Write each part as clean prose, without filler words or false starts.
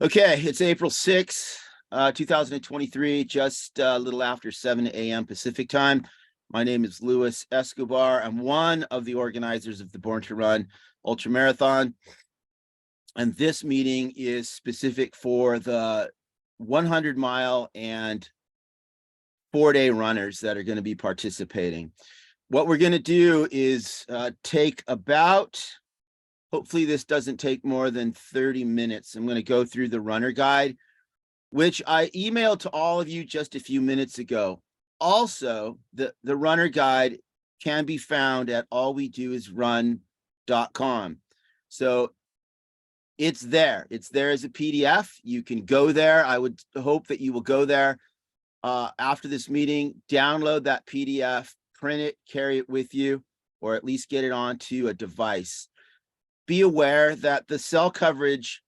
Okay, it's April 6th, 2023, just a little after 7 a.m. Pacific time. My name is Luis Escobar. I'm one of the organizers of the Born to Run Ultra Marathon. And this meeting is specific for the 100-mile and 4-day runners that are going to be participating. What we're going to do is take about, hopefully this doesn't take more than 30 minutes. I'm going to go through the runner guide, which I emailed to all of you just a few minutes ago. Also, the runner guide can be found at allwedoisrun.com. So it's there. It's there as a PDF. You can go there. I would hope that you will go there after this meeting, download that PDF, print it, carry it with you, or at least get it onto a device. Be aware that the cell coverage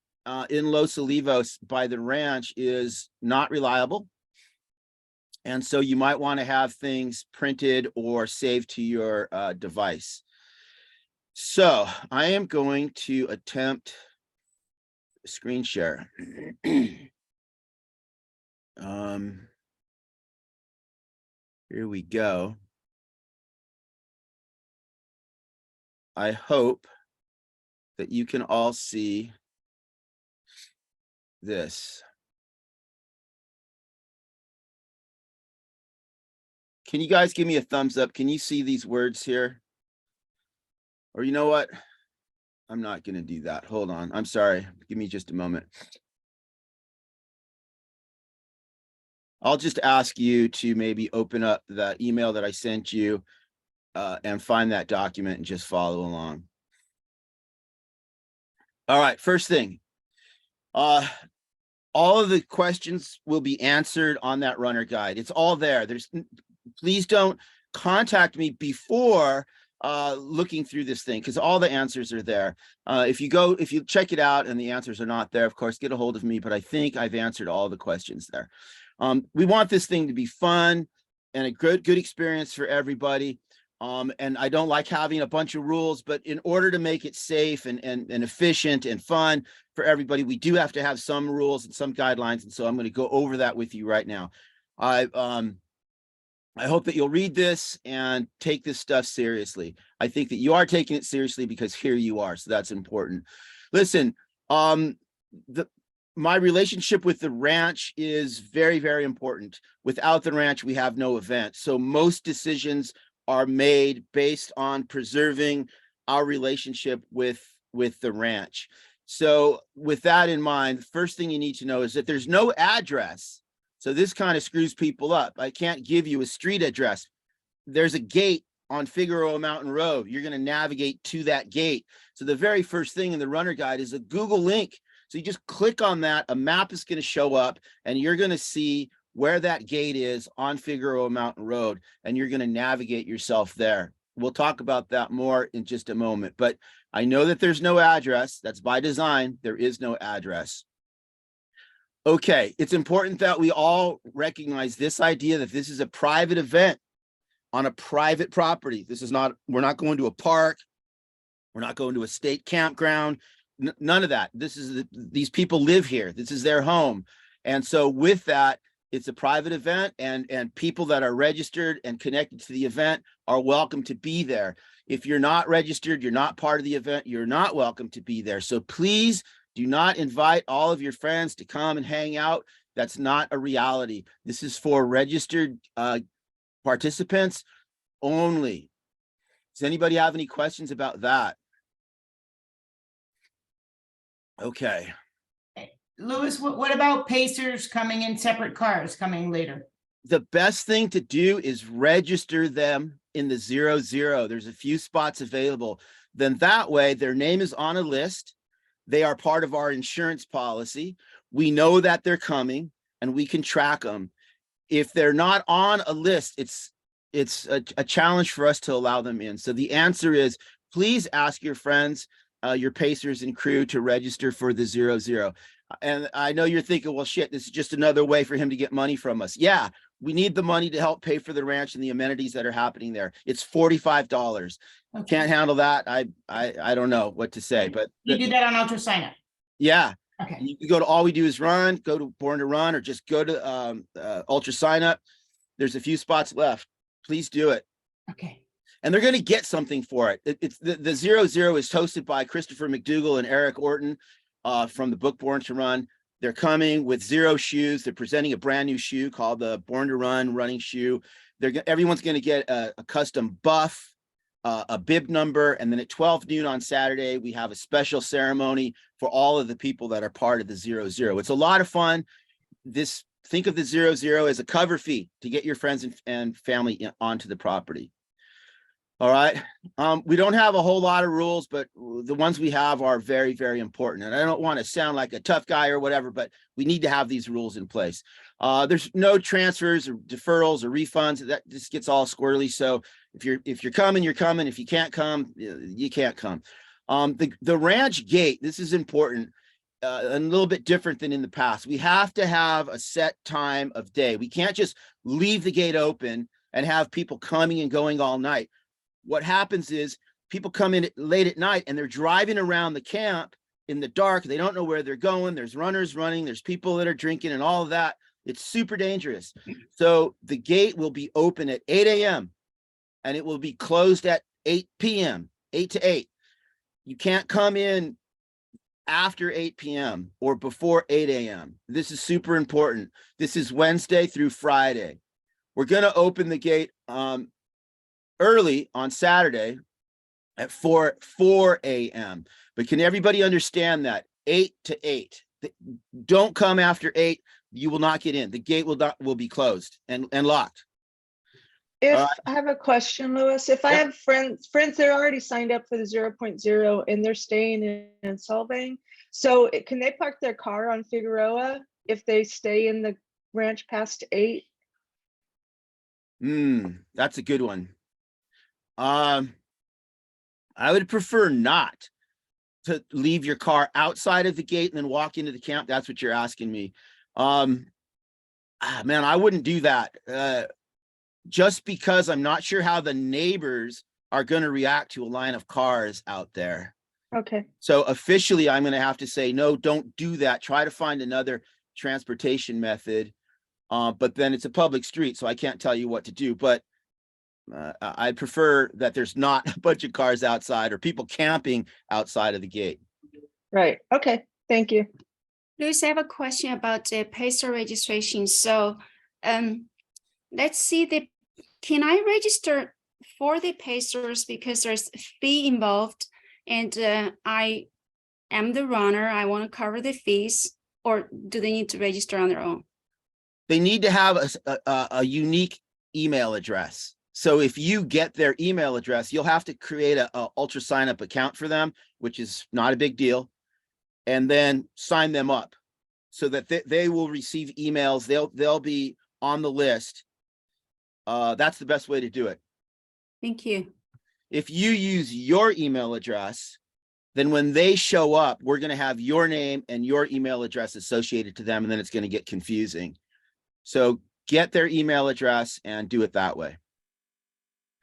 in Los Olivos by the ranch is not reliable. And so you might want to have things printed or saved to your device. So I am going to attempt screen share. Here we go. I hope that you can all see this. Can you guys give me a thumbs up? Can you see these words here? Or you know what? I'm not going to do that. Hold on. I'm sorry. Give me just a moment. I'll just ask you to maybe open up the email that I sent you and find that document and just follow along. All right, first thing, all of the questions will be answered on that runner guide. It's all there. Please don't contact me before looking through this thing, because all the answers are there. If you check it out and the answers are not there, of course, get a hold of me, but I think I've answered all the questions there. We want this thing to be fun and a good experience for everybody. And I don't like having a bunch of rules, but in order to make it safe and efficient and fun for everybody, we do have to have some rules and some guidelines. And so I'm going to go over that with you right now. I hope that you'll read this and take this stuff seriously. I think that you are taking it seriously because here you are. So that's important. Listen, my relationship with the ranch is very, very important. Without the ranch, we have no event. So most decisions are made based on preserving our relationship with the ranch. So with that in mind, the first thing you need to know is that there's no address. So this kind of screws people up. I can't give you a street address. There's a gate on Figueroa Mountain Road. You're going to navigate to that gate. So the very first thing in the runner guide is a Google link. So you just click on that, a map is going to show up, and you're going to see where that gate is on Figueroa Mountain Road, and you're going to navigate yourself there. We'll talk about that more in just a moment, but I know that there's no address. That's by design. There is no address. Okay, it's important that we all recognize this idea that this is a private event on a private property. This is not, we're not going to a park. We're not going to a state campground. None of that. These people live here. This is their home. And so with that, it's a private event, and people that are registered and connected to the event are welcome to be there. If you're not registered, you're not part of the event, you're not welcome to be there. So please do not invite all of your friends to come and hang out. That's not a reality. This is for registered participants only. Does anybody have any questions about that? Okay. Luis, what about pacers coming in separate cars coming later? The best thing to do is register them in the 00. There's a few spots available. Then that way their name is on a list. They are part of our insurance policy. We know that they're coming and we can track them. If they're not on a list, it's a challenge for us to allow them in. So the answer is, please ask your friends, your pacers and crew to register for the 00. And I know you're thinking, well, shit, this is just another way for him to get money from us. Yeah, we need the money to help pay for the ranch and the amenities that are happening there. It's $45. Okay. Can't handle that. I don't know what to say, but you do that on Ultra Sign Up. Yeah. Okay, You can go to All We Do Is Run, go to Born to Run, or just go to Ultra Sign Up. There's a few spots left. Please do it. okay. And they're going to get something for it. It's the 00 is hosted by Christopher McDougall and Eric Orton from the book Born to Run. They're coming with 0 shoes. They're presenting a brand new shoe called the Born to Run running shoe. Everyone's going to get a custom buff, a bib number, and then at 12 noon on Saturday, we have a special ceremony for all of the people that are part of the 00. It's a lot of fun. Think of the 00 as a cover fee to get your friends and family onto the property. All right. We don't have a whole lot of rules, but the ones we have are very, very important. And I don't want to sound like a tough guy or whatever, but we need to have these rules in place. There's no transfers or deferrals or refunds. That just gets all squirrely. So if you're coming, you're coming. If you can't come, you can't come. The ranch gate, this is important. A little bit different than in the past. We have to have a set time of day. We can't just leave the gate open and have people coming and going all night. What happens is people come in late at night and they're driving around the camp in the dark. They don't know where they're going. There's runners running. There's people that are drinking and all of that. It's super dangerous. So the gate will be open at 8 a.m. and it will be closed at 8 p.m., 8 to 8. You can't come in after 8 p.m. or before 8 a.m. This is super important. This is Wednesday through Friday. We're going to open the gate early on Saturday at 4 a.m. But can everybody understand that? 8 to 8. Don't come after 8. You will not get in. The gate will be closed and locked. If I have a question, Louis, if I have friends that are already signed up for the 0.0 and they're staying in Solvang, so can they park their car on Figueroa if they stay in the ranch past 8? That's a good one. I would prefer not to leave your car outside of the gate and then walk into the camp. That's what you're asking me. Man, I wouldn't do that. Just because I'm not sure how the neighbors are going to react to a line of cars out there. Okay. So officially, I'm going to have to say, no, don't do that. Try to find another transportation method. But then it's a public street, so I can't tell you what to do. But I prefer that there's not a bunch of cars outside or people camping outside of the gate. Right. Okay. Thank you. Louis, I have a question about the Pacer registration. So let's see, can I register for the Pacers because there's a fee involved and I am the runner, I want to cover the fees, or do they need to register on their own? They need to have a unique email address. So if you get their email address, you'll have to create a Ultra Sign Up account for them, which is not a big deal, and then sign them up so that they will receive emails. They'll be on the list. That's the best way to do it. Thank you. If you use your email address, then when they show up, we're going to have your name and your email address associated to them, and then it's going to get confusing. So get their email address and do it that way.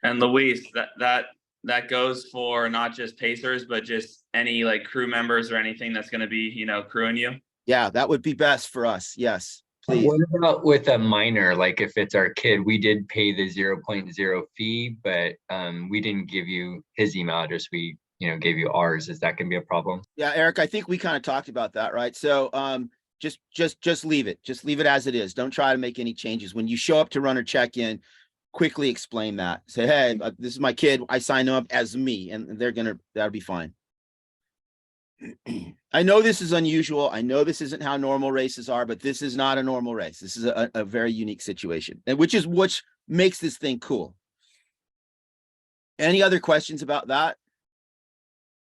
And Luis, that goes for not just Pacers, but just any like crew members or anything that's going to be, crewing you. Yeah, that would be best for us. Yes, please. What about with a minor? Like if it's our kid, we did pay the 0.0 fee, but we didn't give you his email address. We, gave you ours. Is that going to be a problem? Yeah, Eric, I think we kind of talked about that, right? So just leave it. Just leave it as it is. Don't try to make any changes. When you show up to run or check in, quickly explain that. Say, hey, this is my kid. I signed them up as me, and that'll be fine. I know this is unusual. I know this isn't how normal races are, but this is not a normal race. This is a very unique situation, and which makes this thing cool. Any other questions about that?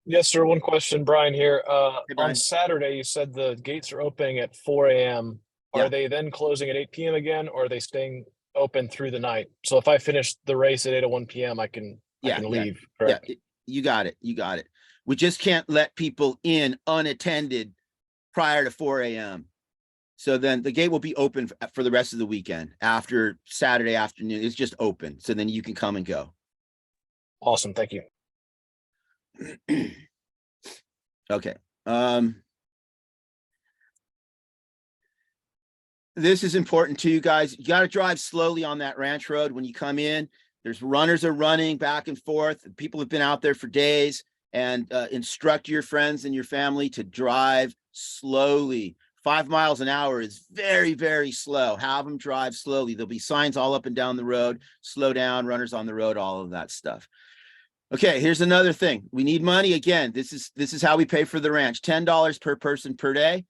Yes, sir. One question, Brian here. Hey, Brian. On Saturday, you said the gates are opening at 4 a.m. Yeah. Are they then closing at 8 p.m. again, or are they staying open through the night? So if I finish the race at 8:01 p.m., I can leave. Correct? Yeah, you got it. We just can't let people in unattended prior to 4 a.m. So then the gate will be open for the rest of the weekend. After Saturday afternoon, it's just open. So then you can come and go. Awesome. Thank you. Okay. this is important to you guys. You got to drive slowly on that ranch road when you come in. There's runners are running back and forth. People have been out there for days, and instruct your friends and your family to drive slowly. 5 miles an hour is very, very slow. Have them drive slowly. There'll be signs all up and down the road, slow down, runners on the road, all of that stuff. Okay, here's another thing. We need money. Again, this is how we pay for the ranch. $10 per person per day.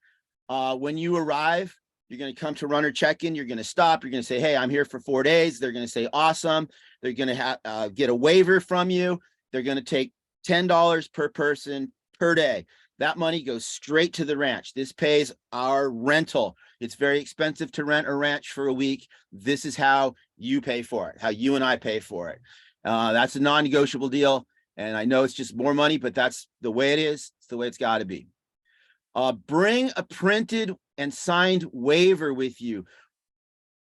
When you arrive, you're going to come to runner check-in. You're going to stop. You're going to say, hey, I'm here for 4 days. They're going to say, awesome. They're going to get a waiver from you. They're going to take $10 per person per day. That money goes straight to the ranch. This pays our rental. It's very expensive to rent a ranch for a week. This is how you pay for it, how you and I pay for it. That's a non-negotiable deal. And I know it's just more money, but that's the way it is. It's the way it's got to be. Bring a printed and signed waiver with you.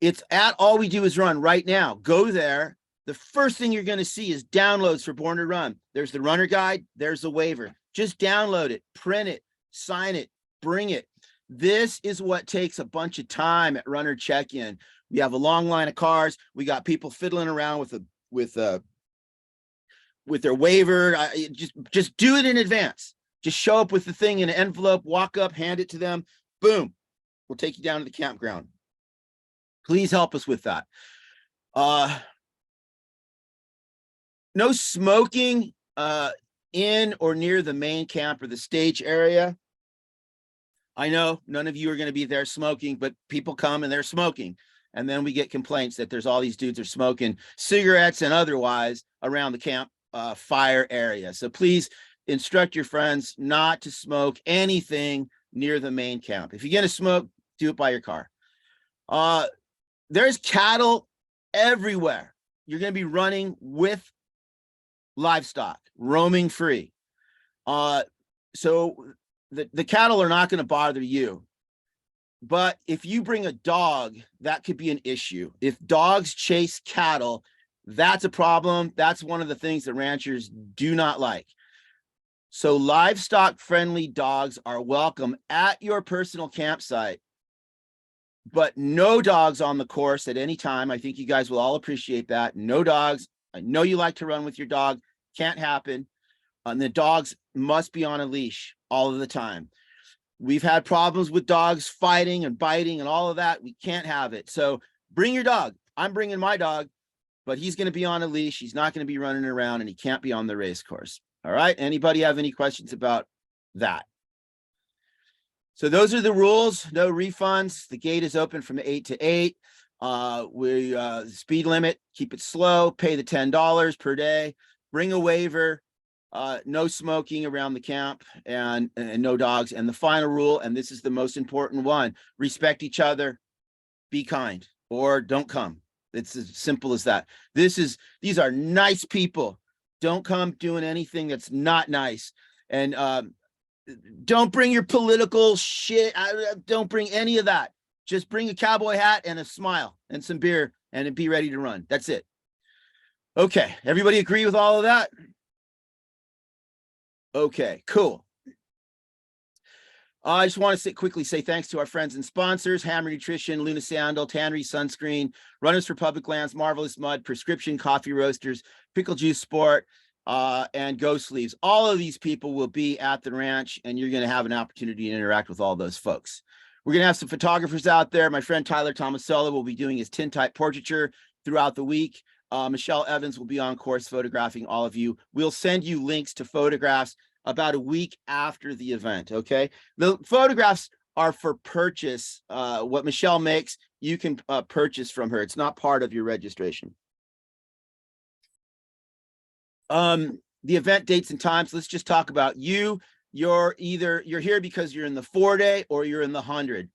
It's at All We Do Is Run right now. Go there. The first thing you're going to see is downloads for Born to Run. There's the runner guide. There's the waiver. Just download it, print it, sign it, bring it. This is what takes a bunch of time at runner check-in. We have a long line of cars. We got people fiddling around with their waiver. Just do it in advance. Just show up with the thing in an envelope, walk up, hand it to them. Boom. We'll take you down to the campground. Please help us with that. No smoking in or near the main camp or the stage area. I know none of you are going to be there smoking, but people come and they're smoking. And then we get complaints that there's all these dudes are smoking cigarettes and otherwise around the camp fire area. So please instruct your friends not to smoke anything near the main camp. If you're going to smoke, do it by your car. There's cattle everywhere. You're going to be running with livestock, roaming free. So the cattle are not going to bother you. But if you bring a dog, that could be an issue. If dogs chase cattle, that's a problem. That's one of the things that ranchers do not like. So livestock friendly dogs are welcome at your personal campsite, but no dogs on the course at any time. I think you guys will all appreciate that. No dogs. I know you like to run with your dog. Can't happen. And the dogs must be on a leash all of the time. We've had problems with dogs fighting and biting and all of that. We can't have it. So bring your dog. I'm bringing my dog, but he's going to be on a leash. He's not going to be running around, and he can't be on the race course. All right. Anybody have any questions about that? So those are the rules. No refunds. The gate is open from 8 to 8. Speed limit, keep it slow, pay the $10 per day, bring a waiver, no smoking around the camp, and no dogs. And the final rule, and this is the most important one, respect each other, be kind, or don't come. It's as simple as that. These are nice people. Don't come doing anything that's not nice. And don't bring your political shit. Don't bring any of that. Just bring a cowboy hat and a smile and some beer and be ready to run. That's it. Okay. Everybody agree with all of that? Okay, cool. I just want to quickly say thanks to our friends and sponsors: Hammer Nutrition, Luna Sandal, Tannery Sunscreen, Runners for Public Lands, Marvelous Mud, Prescription Coffee Roasters, Pickle Juice Sport, and Go Sleeves. All of these people will be at the ranch, and you're going to have an opportunity to interact with all those folks. We're going to have some photographers out there. My friend Tyler Tomasello will be doing his tintype portraiture throughout the week. Michelle Evans will be on course photographing all of you. We'll send you links to photographs about a week after the event, okay? The photographs are for purchase. What Michelle makes, you can purchase from her. It's not part of your registration. The event dates and times, let's just talk about you. You're here because you're in the 4-day or you're in the 100.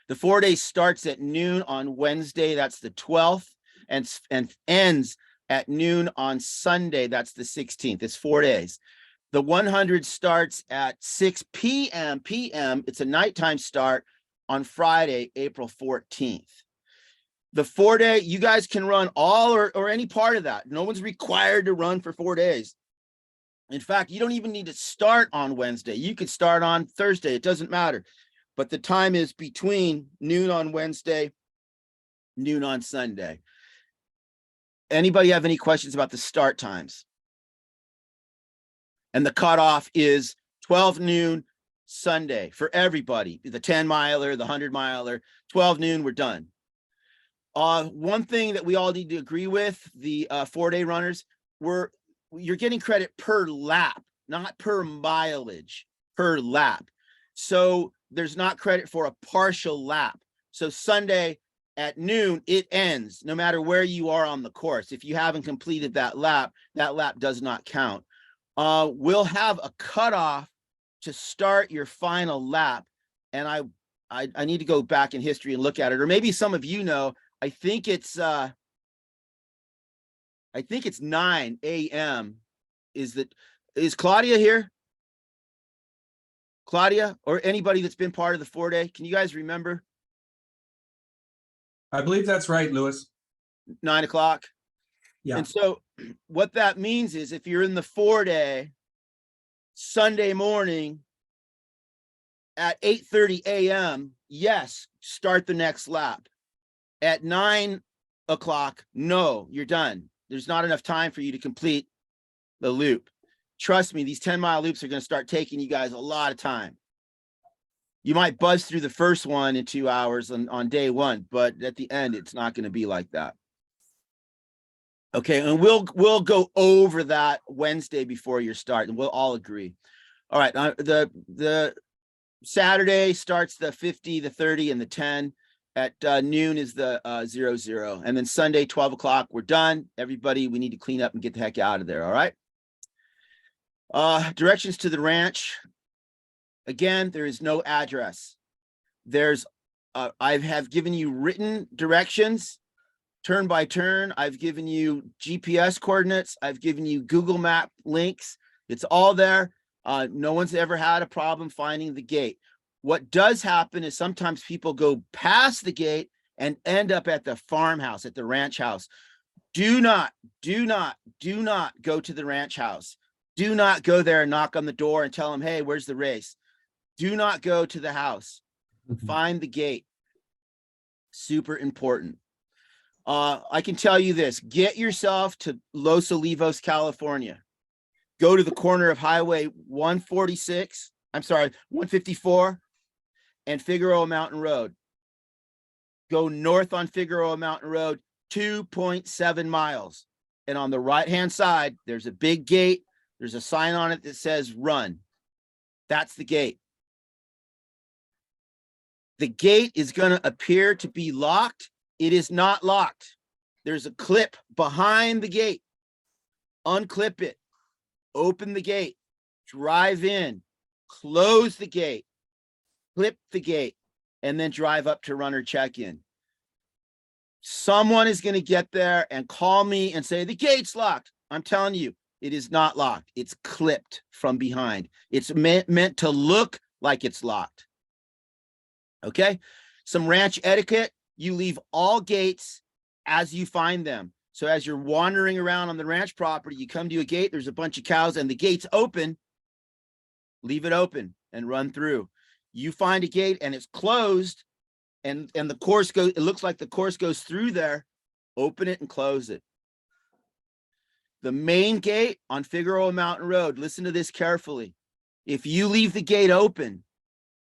The 4-day starts at noon on Wednesday, that's the 12th, and ends at noon on Sunday, that's the 16th. It's 4 days. The 100 starts at 6 p.m. It's a nighttime start on Friday, April 14th. The 4-day, you guys can run all or any part of that. No one's required to run for 4 days. In fact, you don't even need to start on Wednesday. You could start on Thursday. It doesn't matter. but the time is between noon on Wednesday, noon on Sunday. Anybody have any questions about the start times? And the cutoff is 12 noon Sunday for everybody, the 10 miler, the 100 miler, 12 noon, we're done. One thing that we all need to agree with, the 4-day runners, you're getting credit per lap, not per mileage, per lap. So there's not credit for a partial lap. So Sunday at noon, it ends no matter where you are on the course. If you haven't completed that lap does not count. We'll have a cutoff to start your final lap. And I need to go back in history and look at it, or maybe some of you know, I think it's 9 a.m. Is Claudia here? Claudia, or anybody that's been part of the 4-day, can you guys remember? I believe that's right, Lewis. 9 o'clock. Yeah. And so what that means is if you're in the 4-day Sunday morning at 8:30 a.m., yes, start the next lap. At 9 o'clock, no, you're done. There's not enough time for you to complete the loop. Trust me, these 10-mile loops are going to start taking you guys a lot of time. You might buzz through the first one in 2 hours on day one, but at the end, it's not going to be like that. Okay, and we'll go over that Wednesday before your start, and we'll all agree. All right, the Saturday starts the 50, the 30, and the 10. At noon is the 00. And then Sunday, 12 o'clock, we're done. Everybody, we need to clean up and get the heck out of there, all right? Directions to the ranch. Again, there is no address. I have given you written directions, turn by turn. I've given you GPS coordinates. I've given you Google Map links. It's all there. No one's ever had a problem finding the gate. What does happen is sometimes people go past the gate and end up at the farmhouse, at the ranch house. Do not go to the ranch house. Do not go there and knock on the door and tell them, hey, where's the race? Do not go to the house. Find the gate. Super important. I can tell you this, get yourself to Los Olivos, California. Go to the corner of Highway 154 and Figueroa Mountain Road. Go north on Figueroa Mountain Road, 2.7 miles. And on the right-hand side, there's a big gate. There's a sign on it that says run. That's the gate. The gate is going to appear to be locked. It is not locked. There's a clip behind the gate. Unclip it. Open the gate. Drive in. Close the gate. Clip the gate. And then drive up to runner check-in. Someone is going to get there and call me and say, the gate's locked. I'm telling you, it is not locked. It's clipped from behind. It's meant to look like it's locked. Okay? Some ranch etiquette. You leave all gates as you find them. So as you're wandering around on the ranch property, you come to a gate, there's a bunch of cows and the gate's open. Leave it open and run through. You find a gate and it's closed and the course goes, it looks like the course goes through there. Open it and close it. The main gate on Figueroa Mountain Road, listen to this carefully. If you leave the gate open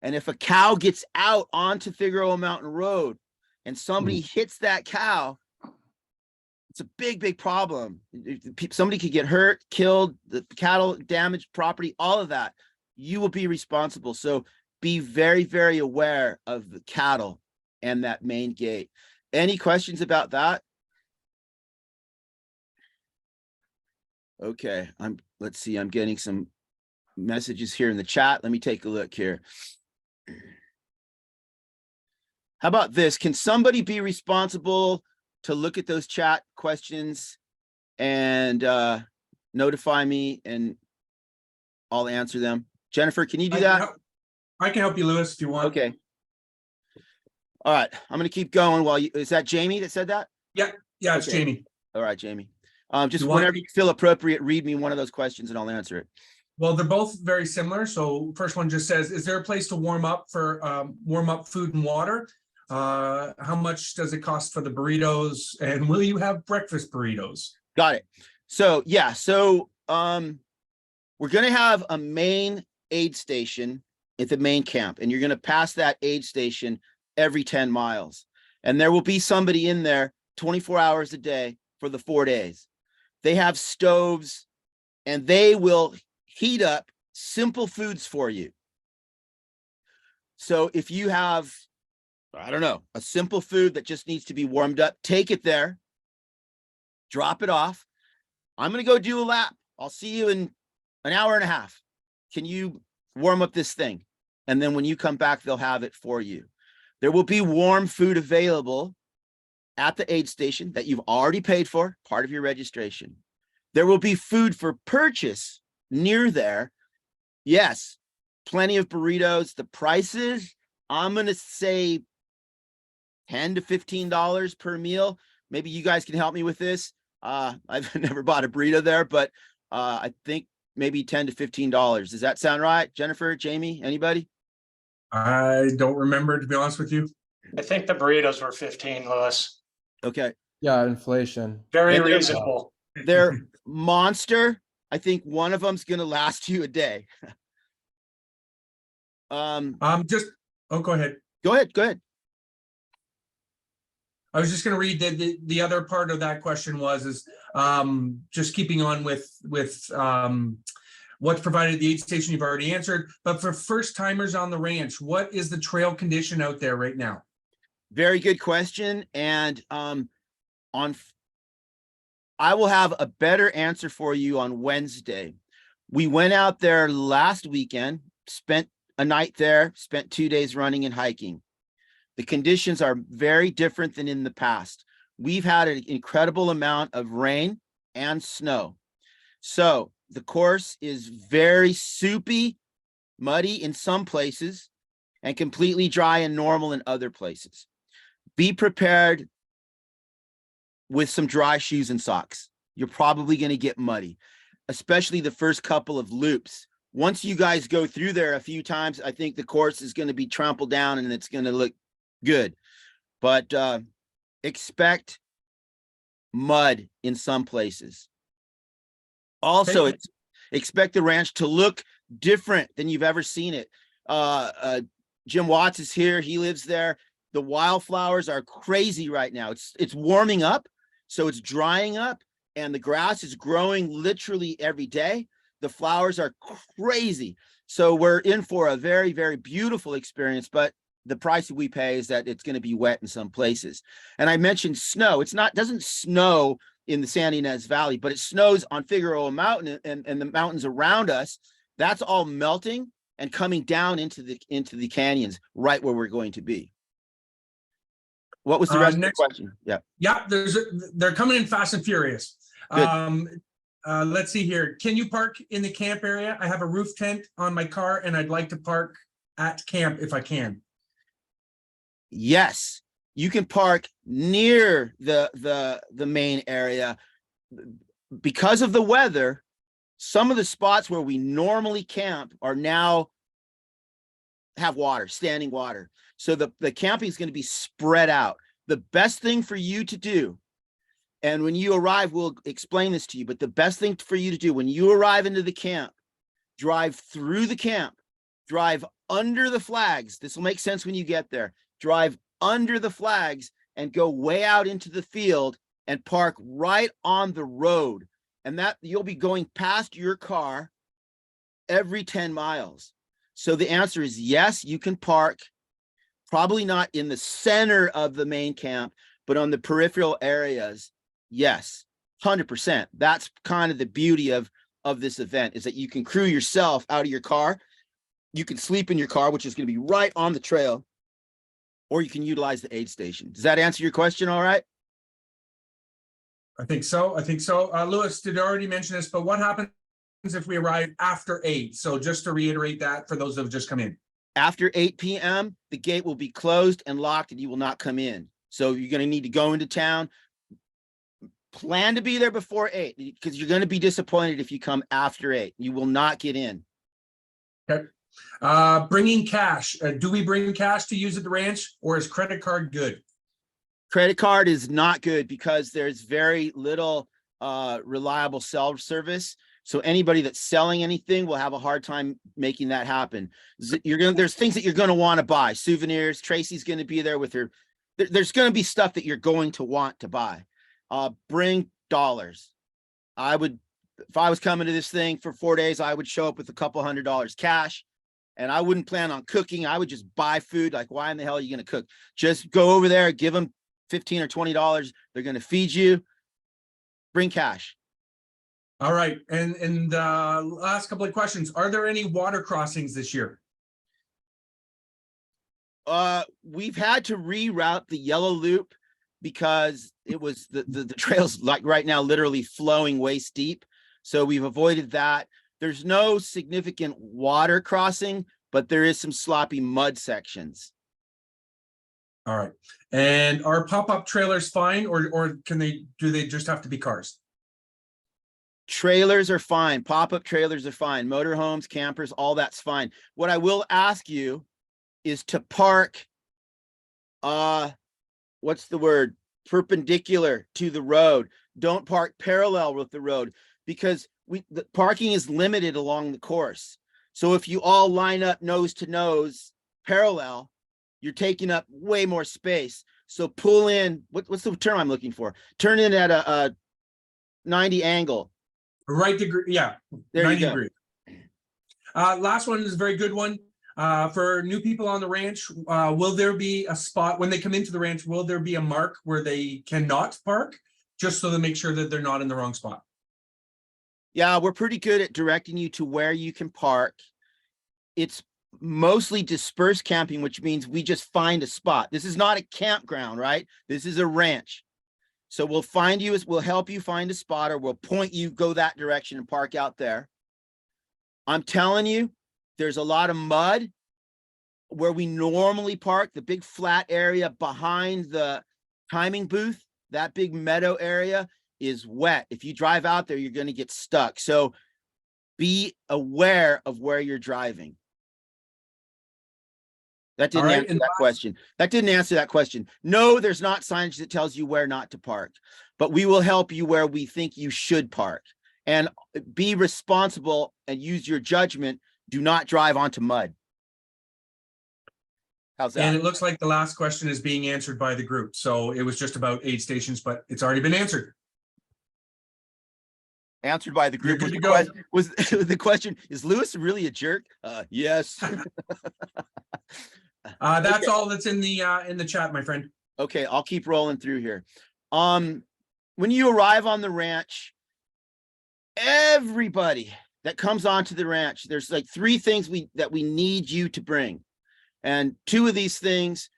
and if a cow gets out onto Figueroa Mountain Road and somebody hits that cow, it's a big, big problem. Somebody could get hurt, killed, the cattle damaged, property, all of that. You will be responsible. So be very, very aware of the cattle and that main gate. Any questions about that? Okay, let's see, I'm getting some messages here in the chat. Let me take a look here. How about this? Can somebody be responsible to look at those chat questions and notify me and I'll answer them? Jennifer, can you do that? I can help you, Lewis, if you want. Okay. All right, I'm going to keep going while is that Jamie that said that? Yeah, it's Okay. Jamie. All right, Jamie. Just whenever you feel appropriate, read me one of those questions and I'll answer it. Well, they're both very similar. So first one just says, is there a place to warm up food and water? How much does it cost for the burritos? And will you have breakfast burritos? Got it. So yeah, so we're gonna have a main aid station at the main camp, and you're gonna pass that aid station every 10 miles. And there will be somebody in there 24 hours a day for the 4 days. They have stoves and they will heat up simple foods for you. So if you have, I don't know, a simple food that just needs to be warmed up, take it there, drop it off. I'm going to go do a lap. I'll see you in an hour and a half. Can you warm up this thing? And then when you come back, they'll have it for you. There will be warm food available at the aid station that you've already paid for, part of your registration. There will be food for purchase near there. Yes, plenty of burritos. The prices, I'm going to say $10 to $15 per meal. Maybe you guys can help me with this. I've never bought a burrito there, but I think maybe $10 to $15. Does that sound right? Jennifer, Jamie, anybody? I don't remember, to be honest with you. I think the burritos were 15, Louis. Okay. Yeah, inflation. Very And they're- reasonable. They're monster. I think one of them's going to last you a day. Go ahead. Go ahead. I was just going to read the other part of that question is just keeping on with what's provided at the aid station. You've already answered, but for first timers on the ranch, what is the trail condition out there right now? Very good question. And I will have a better answer for you on Wednesday. We went out there last weekend, spent a night there, spent 2 days running and hiking. The conditions are very different than in the past. We've had an incredible amount of rain and snow. So the course is very soupy, muddy in some places, and completely dry and normal in other places. Be prepared with some dry shoes and socks. You're probably going to get muddy, especially the first couple of loops. Once you guys go through there a few times, I think the course is going to be trampled down and it's going to look good. But expect mud in some places. Also, expect the ranch to look different than you've ever seen it. Jim Watts is here. He lives there. The wildflowers are crazy right now. It's warming up, so it's drying up, and the grass is growing literally every day. The flowers are crazy. So we're in for a very, very beautiful experience, but the price that we pay is that it's going to be wet in some places. And I mentioned snow. Doesn't snow in the San Ynez Valley, but it snows on Figueroa Mountain and the mountains around us. That's all melting and coming down into the canyons right where we're going to be. What was the rest of the question? Yeah. Yeah, they're coming in fast and furious. Good. Let's see here. Can you park in the camp area? I have a roof tent on my car and I'd like to park at camp if I can. Yes, you can park near the main area. Because of the weather, some of the spots where we normally camp are now have water, standing water. So the camping is going to be spread out. The best thing for you to do, and when you arrive, we'll explain this to you, but the best thing for you to do when you arrive into the camp, drive through the camp, drive under the flags. This will make sense when you get there. Drive under the flags and go way out into the field and park right on the road. And that you'll be going past your car every 10 miles. So the answer is yes, you can park, probably not in the center of the main camp, but on the peripheral areas. Yes, 100%. That's kind of the beauty of this event, is that you can crew yourself out of your car. You can sleep in your car, which is going to be right on the trail, or you can utilize the aid station. Does that answer your question all right? I think so. Louis did already mention this, but what happens if we arrive after 8? So just to reiterate that for those that have just come in. After 8 p.m., the gate will be closed and locked and you will not come in. So you're going to need to go into town, Plan to be there before 8 because you're going to be disappointed if you come after 8. You will not get in. Bringing cash. Do we bring cash to use at the ranch, or is credit card good? Credit card is not good because there's very little reliable self-service. So anybody that's selling anything will have a hard time making that happen. There's things that you're going to want to buy, souvenirs. Tracy's going to be there with her. There's going to be stuff that you're going to want to buy. Bring dollars. If I was coming to this thing for 4 days, I would show up with a couple $100 cash, and I wouldn't plan on cooking. I would just buy food. Like, why in the hell are you going to cook? Just go over there, give them $15 or $20. They're going to feed you. Bring cash. All right, and last couple of questions. Are there any water crossings this year? We've had to reroute the yellow loop because it was the trail's like right now literally flowing waist deep. So we've avoided that. There's no significant water crossing, but there is some sloppy mud sections. All right, and are pop-up trailers fine, or do they just have to be cars? Trailers are fine. Pop-up trailers are fine. Motorhomes, campers, all that's fine. What I will ask you is to park, what's the word? Perpendicular to the road. Don't park parallel with the road because the parking is limited along the course. So if you all line up nose to nose parallel, you're taking up way more space. So pull in, what's the term I'm looking for? Turn in at a 90 angle. Right degree, yeah. There 90 you go. degree. Last one is a very good one. For new people on the ranch, will there be a spot when they come into the ranch? Will there be a mark where they cannot park, just so to make sure that they're not in the wrong spot? Yeah, we're pretty good at directing you to where you can park. It's mostly dispersed camping, which means we just find a spot. This is not a campground, right? This is a ranch. So we'll help you find a spot, or we'll point you, go that direction and park out there. I'm telling you, there's a lot of mud where we normally park, the big flat area behind the timing booth, that big meadow area is wet. If you drive out there, you're going to get stuck. So be aware of where you're driving. That didn't answer that question. That didn't answer that question. No, there's not signage that tells you where not to park, but we will help you where we think you should park. And be responsible and use your judgment. Do not drive onto mud. How's that? And it looks like the last question is being answered by the group. So it was just about aid stations, but it's already been answered. Answered by the group. You're good to go. Was the question, is Lewis really a jerk? Yes. That's Okay. all that's in the chat, my friend. Okay, I'll keep rolling through here. When you arrive on the ranch, everybody that comes onto the ranch, there's like 3 things that we need you to bring. And 2 of these things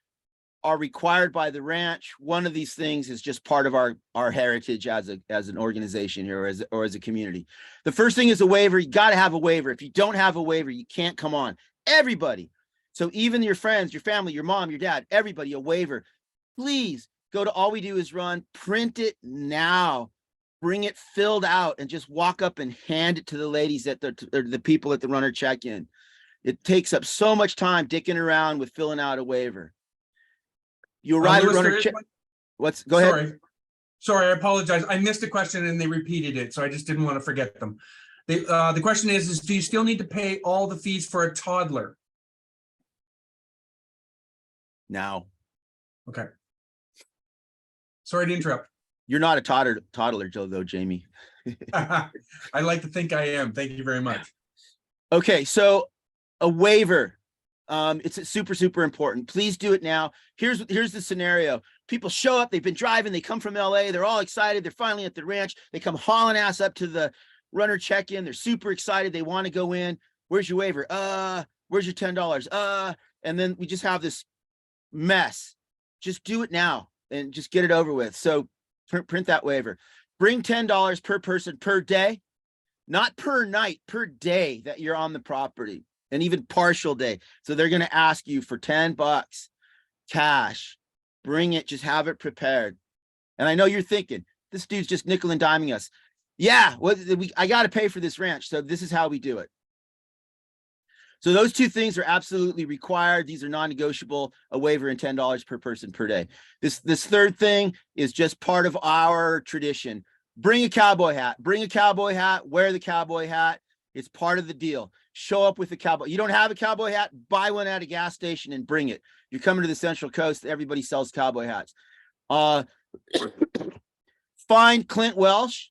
are required by the ranch. One of these things is just part of our heritage as an organization here, or as a community. The first thing is a waiver. You got to have a waiver. If you don't have a waiver, you can't come on. Everybody. So even your friends, your family, your mom, your dad, everybody, a waiver. Please go to All We Do Is Run, print it now, bring it filled out, and just walk up and hand it to the ladies at the people at the runner check-in. It takes up so much time dicking around with filling out a waiver. You arrive at runner check. Go ahead. Sorry, I apologize. I missed a question and they repeated it, so I just didn't want to forget them. The question is do you still need to pay all the fees for a toddler? Now. Okay. Sorry to interrupt. You're not a toddler, though, Jamie. I like to think I am. Thank you very much. Okay, so a waiver. It's super important. Please do it now. Here's the scenario. People show up, they've been driving, they come from LA, they're all excited, they're finally at the ranch, they come hauling ass up to the runner check-in, they're super excited, they want to go in. Where's your waiver? Where's your $10? And then we just have this mess. Just do it now and just get it over with. So print that waiver. Bring $10 per person per day, not per night, per day that you're on the property, and even partial day. So they're going to ask you for $10 cash. Bring it, just have it prepared. And I know you're thinking, this dude's just nickel and diming us. Yeah, I got to pay for this ranch. So this is how we do it. So those two things are absolutely required. These are non-negotiable, a waiver and $10 per person per day. This third thing is just part of our tradition. Bring a cowboy hat, wear the cowboy hat. It's part of the deal. Show up with a cowboy. You don't have a cowboy hat, buy one at a gas station and bring it. You're coming to the Central Coast, everybody sells cowboy hats. Find Clint Welsh,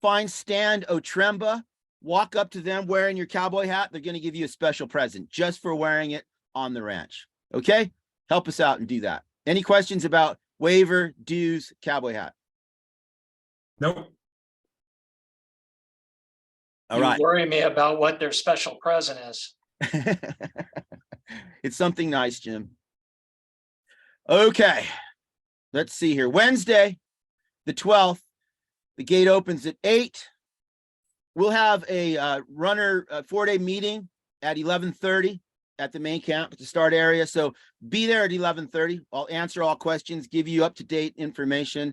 find Stan Otremba, walk up to them wearing your cowboy hat. They're going to give you a special present just for wearing it on the ranch. Okay? Help us out and do that. Any questions about waiver, dues, cowboy hat? Nope. All You right. worry me about what their special present is. It's something nice, Jim. Okay. Let's see here. Wednesday, the 12th, the gate opens at 8. We'll have a runner 4-day meeting at 11:30 at the main camp at the start area. So be there at 11:30. I'll answer all questions, give you up-to-date information.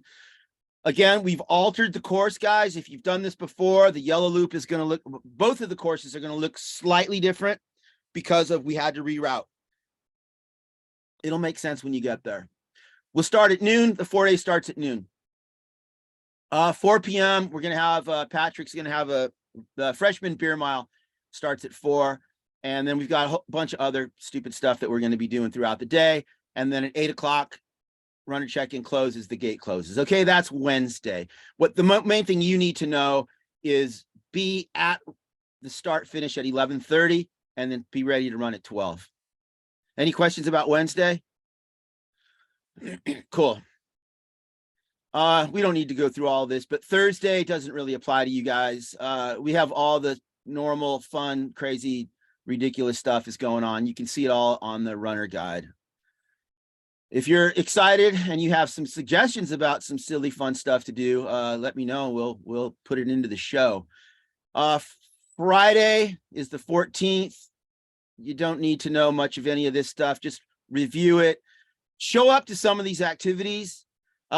Again, we've altered the course, guys. If you've done this before, the yellow loop is going to look, both of the courses are going to look slightly different because of we had to reroute. It'll make sense when you get there. We'll start at noon. The 4-day starts at noon. 4 p.m. We're going to have, Patrick's going to have the freshman beer mile starts at 4. And then we've got a whole bunch of other stupid stuff that we're going to be doing throughout the day. And then at 8 o'clock, runner check-in closes, the gate closes. Okay, that's Wednesday. What the main thing you need to know is be at the start finish at 11:30 and then be ready to run at 12. Any questions about Wednesday? Cool. We don't need to go through all this, but Thursday doesn't really apply to you guys. We have all the normal, fun, crazy, ridiculous stuff is going on. You can see it all on the runner guide. If you're excited and you have some suggestions about some silly, fun stuff to do, let me know. We'll put it into the show. Friday is the 14th. You don't need to know much of any of this stuff. Just review it. Show up to some of these activities.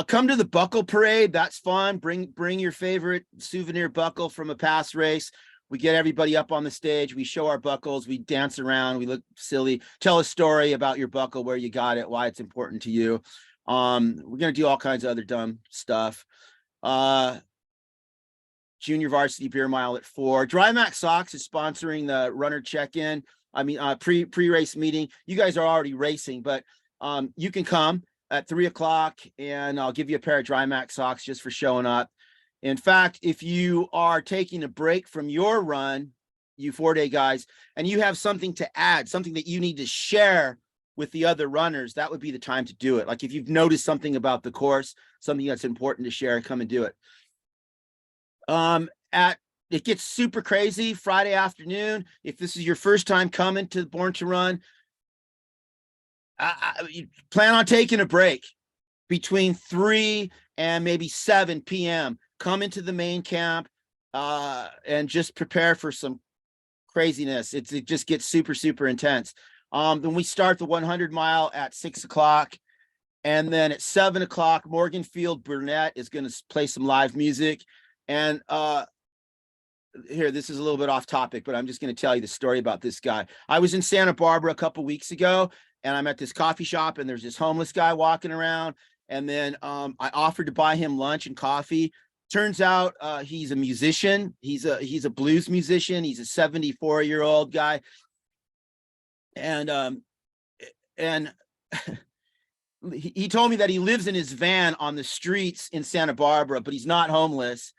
Come to the buckle parade. That's fun. Bring your favorite souvenir buckle from a past race. We get everybody up on the stage. We show our buckles. We dance around. We look silly. Tell a story about your buckle, where you got it, why it's important to you. We're going to do all kinds of other dumb stuff. Junior varsity beer mile at 4. DryMax Socks is sponsoring the runner check-in. I mean, pre-race meeting. You guys are already racing, but you can come at 3 o'clock and I'll give you a pair of DryMax socks just for showing up. In fact, if you are taking a break from your run, you 4-day guys, and you have something to add, something that you need to share with the other runners, that would be the time to do it. Like if you've noticed something about the course, something that's important to share, come and do it. It gets super crazy Friday afternoon. If this is your first time coming to Born to Run, you plan on taking a break between 3 and maybe 7 p.m. Come into the main camp and just prepare for some craziness. It just gets super, super intense. Then we start the 100 mile at 6 o'clock. And then at 7 o'clock, Morganfield Burnett is going to play some live music. And here, this is a little bit off topic, but I'm just going to tell you the story about this guy. I was in Santa Barbara a couple weeks ago, and I'm at this coffee shop, and there's this homeless guy walking around. And then I offered to buy him lunch and coffee. Turns out he's a musician. He's a blues musician. He's a 74-year-old guy. And he told me that he lives in his van on the streets in Santa Barbara, but he's not homeless.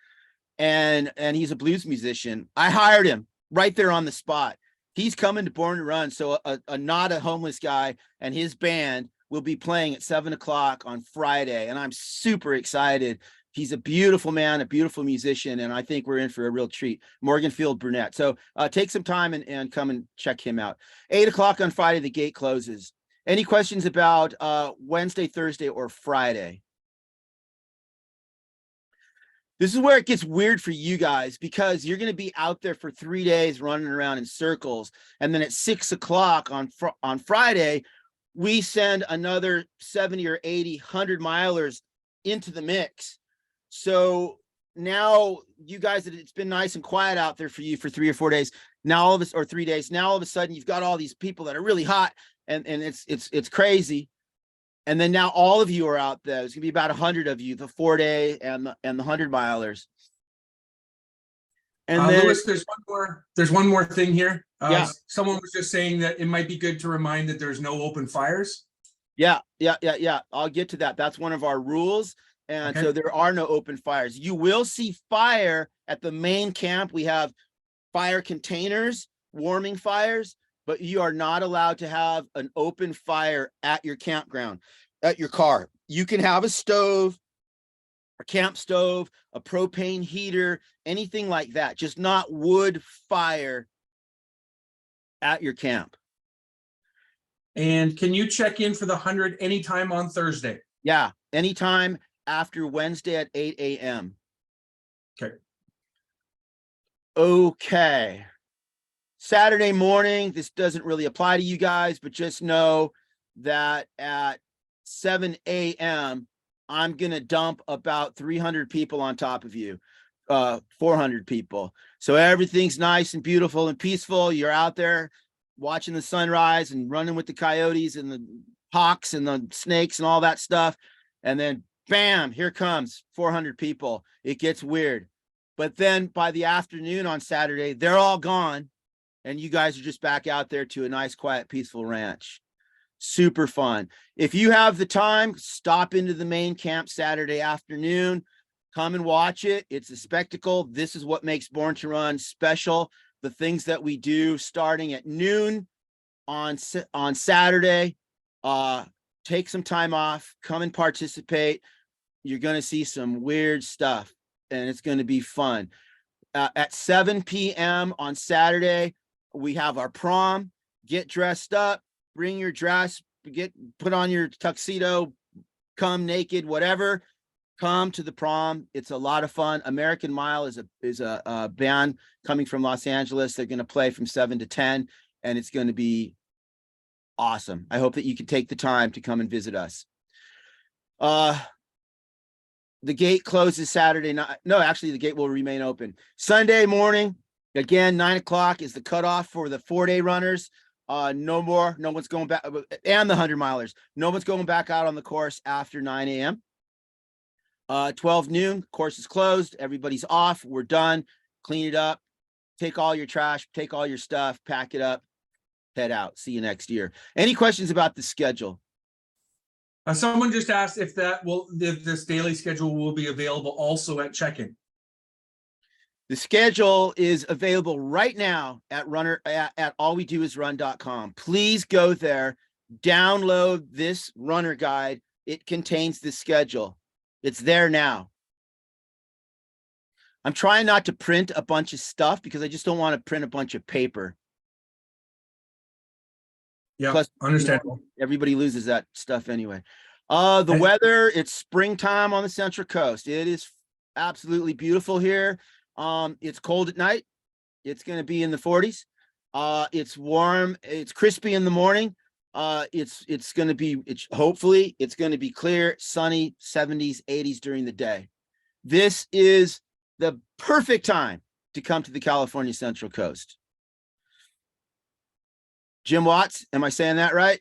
And he's a blues musician. I hired him right there on the spot. He's coming to Born to Run. So a not a homeless guy and his band will be playing at 7 o'clock on Friday. And I'm super excited. He's a beautiful man, a beautiful musician, and I think we're in for a real treat. Morganfield Burnett. So take some time and come and check him out. 8 o'clock on Friday, the gate closes. Any questions about Wednesday, Thursday, or Friday? This is where it gets weird for you guys because you're going to be out there for 3 days running around in circles. And then at 6 o'clock on Friday, we send another 70 or 80 100 milers into the mix. So now you guys, it's been nice and quiet out there for you for 3 or 4 days. Now all of us, or 3 days, now all of a sudden you've got all these people that are really hot and it's crazy. And then now all of you are out there. There's gonna be about 100 of you, the 4-day and the 100 milers. And then Louis, there's one more thing here. Yeah. Someone was just saying that it might be good to remind that there's no open fires. Yeah. I'll get to that. That's one of our rules. And Okay. so there are no open fires. You will see fire at the main camp. We have fire containers, warming fires, but you are not allowed to have an open fire at your campground, at your car. You can have a stove, a camp stove, a propane heater, anything like that, just not wood fire at your camp. And can you check in for the 100 anytime on Thursday? Yeah, anytime after Wednesday at 8 a.m. Okay. Okay. Saturday morning, this doesn't really apply to you guys, but just know that at 7 a.m., I'm going to dump about 300 people on top of you, 400 people. So everything's nice and beautiful and peaceful. You're out there watching the sunrise and running with the coyotes and the hawks and the snakes and all that stuff. And then bam, here comes 400 people. It gets weird. But then by the afternoon on Saturday, they're all gone. And you guys are just back out there to a nice, quiet, peaceful ranch. Super fun. If you have the time, stop into the main camp Saturday afternoon. Come and watch it. It's a spectacle. This is what makes Born to Run special. The things that we do starting at noon on Saturday. Take some time off. Come and participate. You're going to see some weird stuff, and it's going to be fun. At 7 p.m. on Saturday, we have our prom. Get dressed up. Bring your dress, put on your tuxedo, come naked, whatever, come to the prom. It's a lot of fun. American Mile is a band coming from Los Angeles. They're going to play from 7 to 10, and it's going to be awesome. I hope that you can take the time to come and visit us. The gate closes Saturday night. No, actually the gate will remain open. Sunday morning, again, 9 o'clock is the cutoff for the 4-day runners. No one's going back, and the 100 milers. No one's going back out on the course after 9 a.m. 12 noon, course is closed. Everybody's off. We're done. Clean it up. Take all your trash, take all your stuff, pack it up, head out. See you next year. Any questions about the schedule? Someone just asked if this daily schedule will be available also at check-in. The schedule is available right now at allwedoisrun.com. Please go there, download this runner guide. It contains the schedule. It's there now. I'm trying not to print a bunch of stuff because I just don't want to print a bunch of paper. Yeah, Plus, understandable. Everybody loses that stuff anyway. The weather, it's springtime on the Central Coast. It is absolutely beautiful here. It's cold at night. It's going to be in the 40s. It's warm. It's crispy in the morning. It's going to be, hopefully it's going to be clear, sunny, 70s, 80s during the day. This is the perfect time to come to the California Central Coast. Jim Watts, am I saying that right?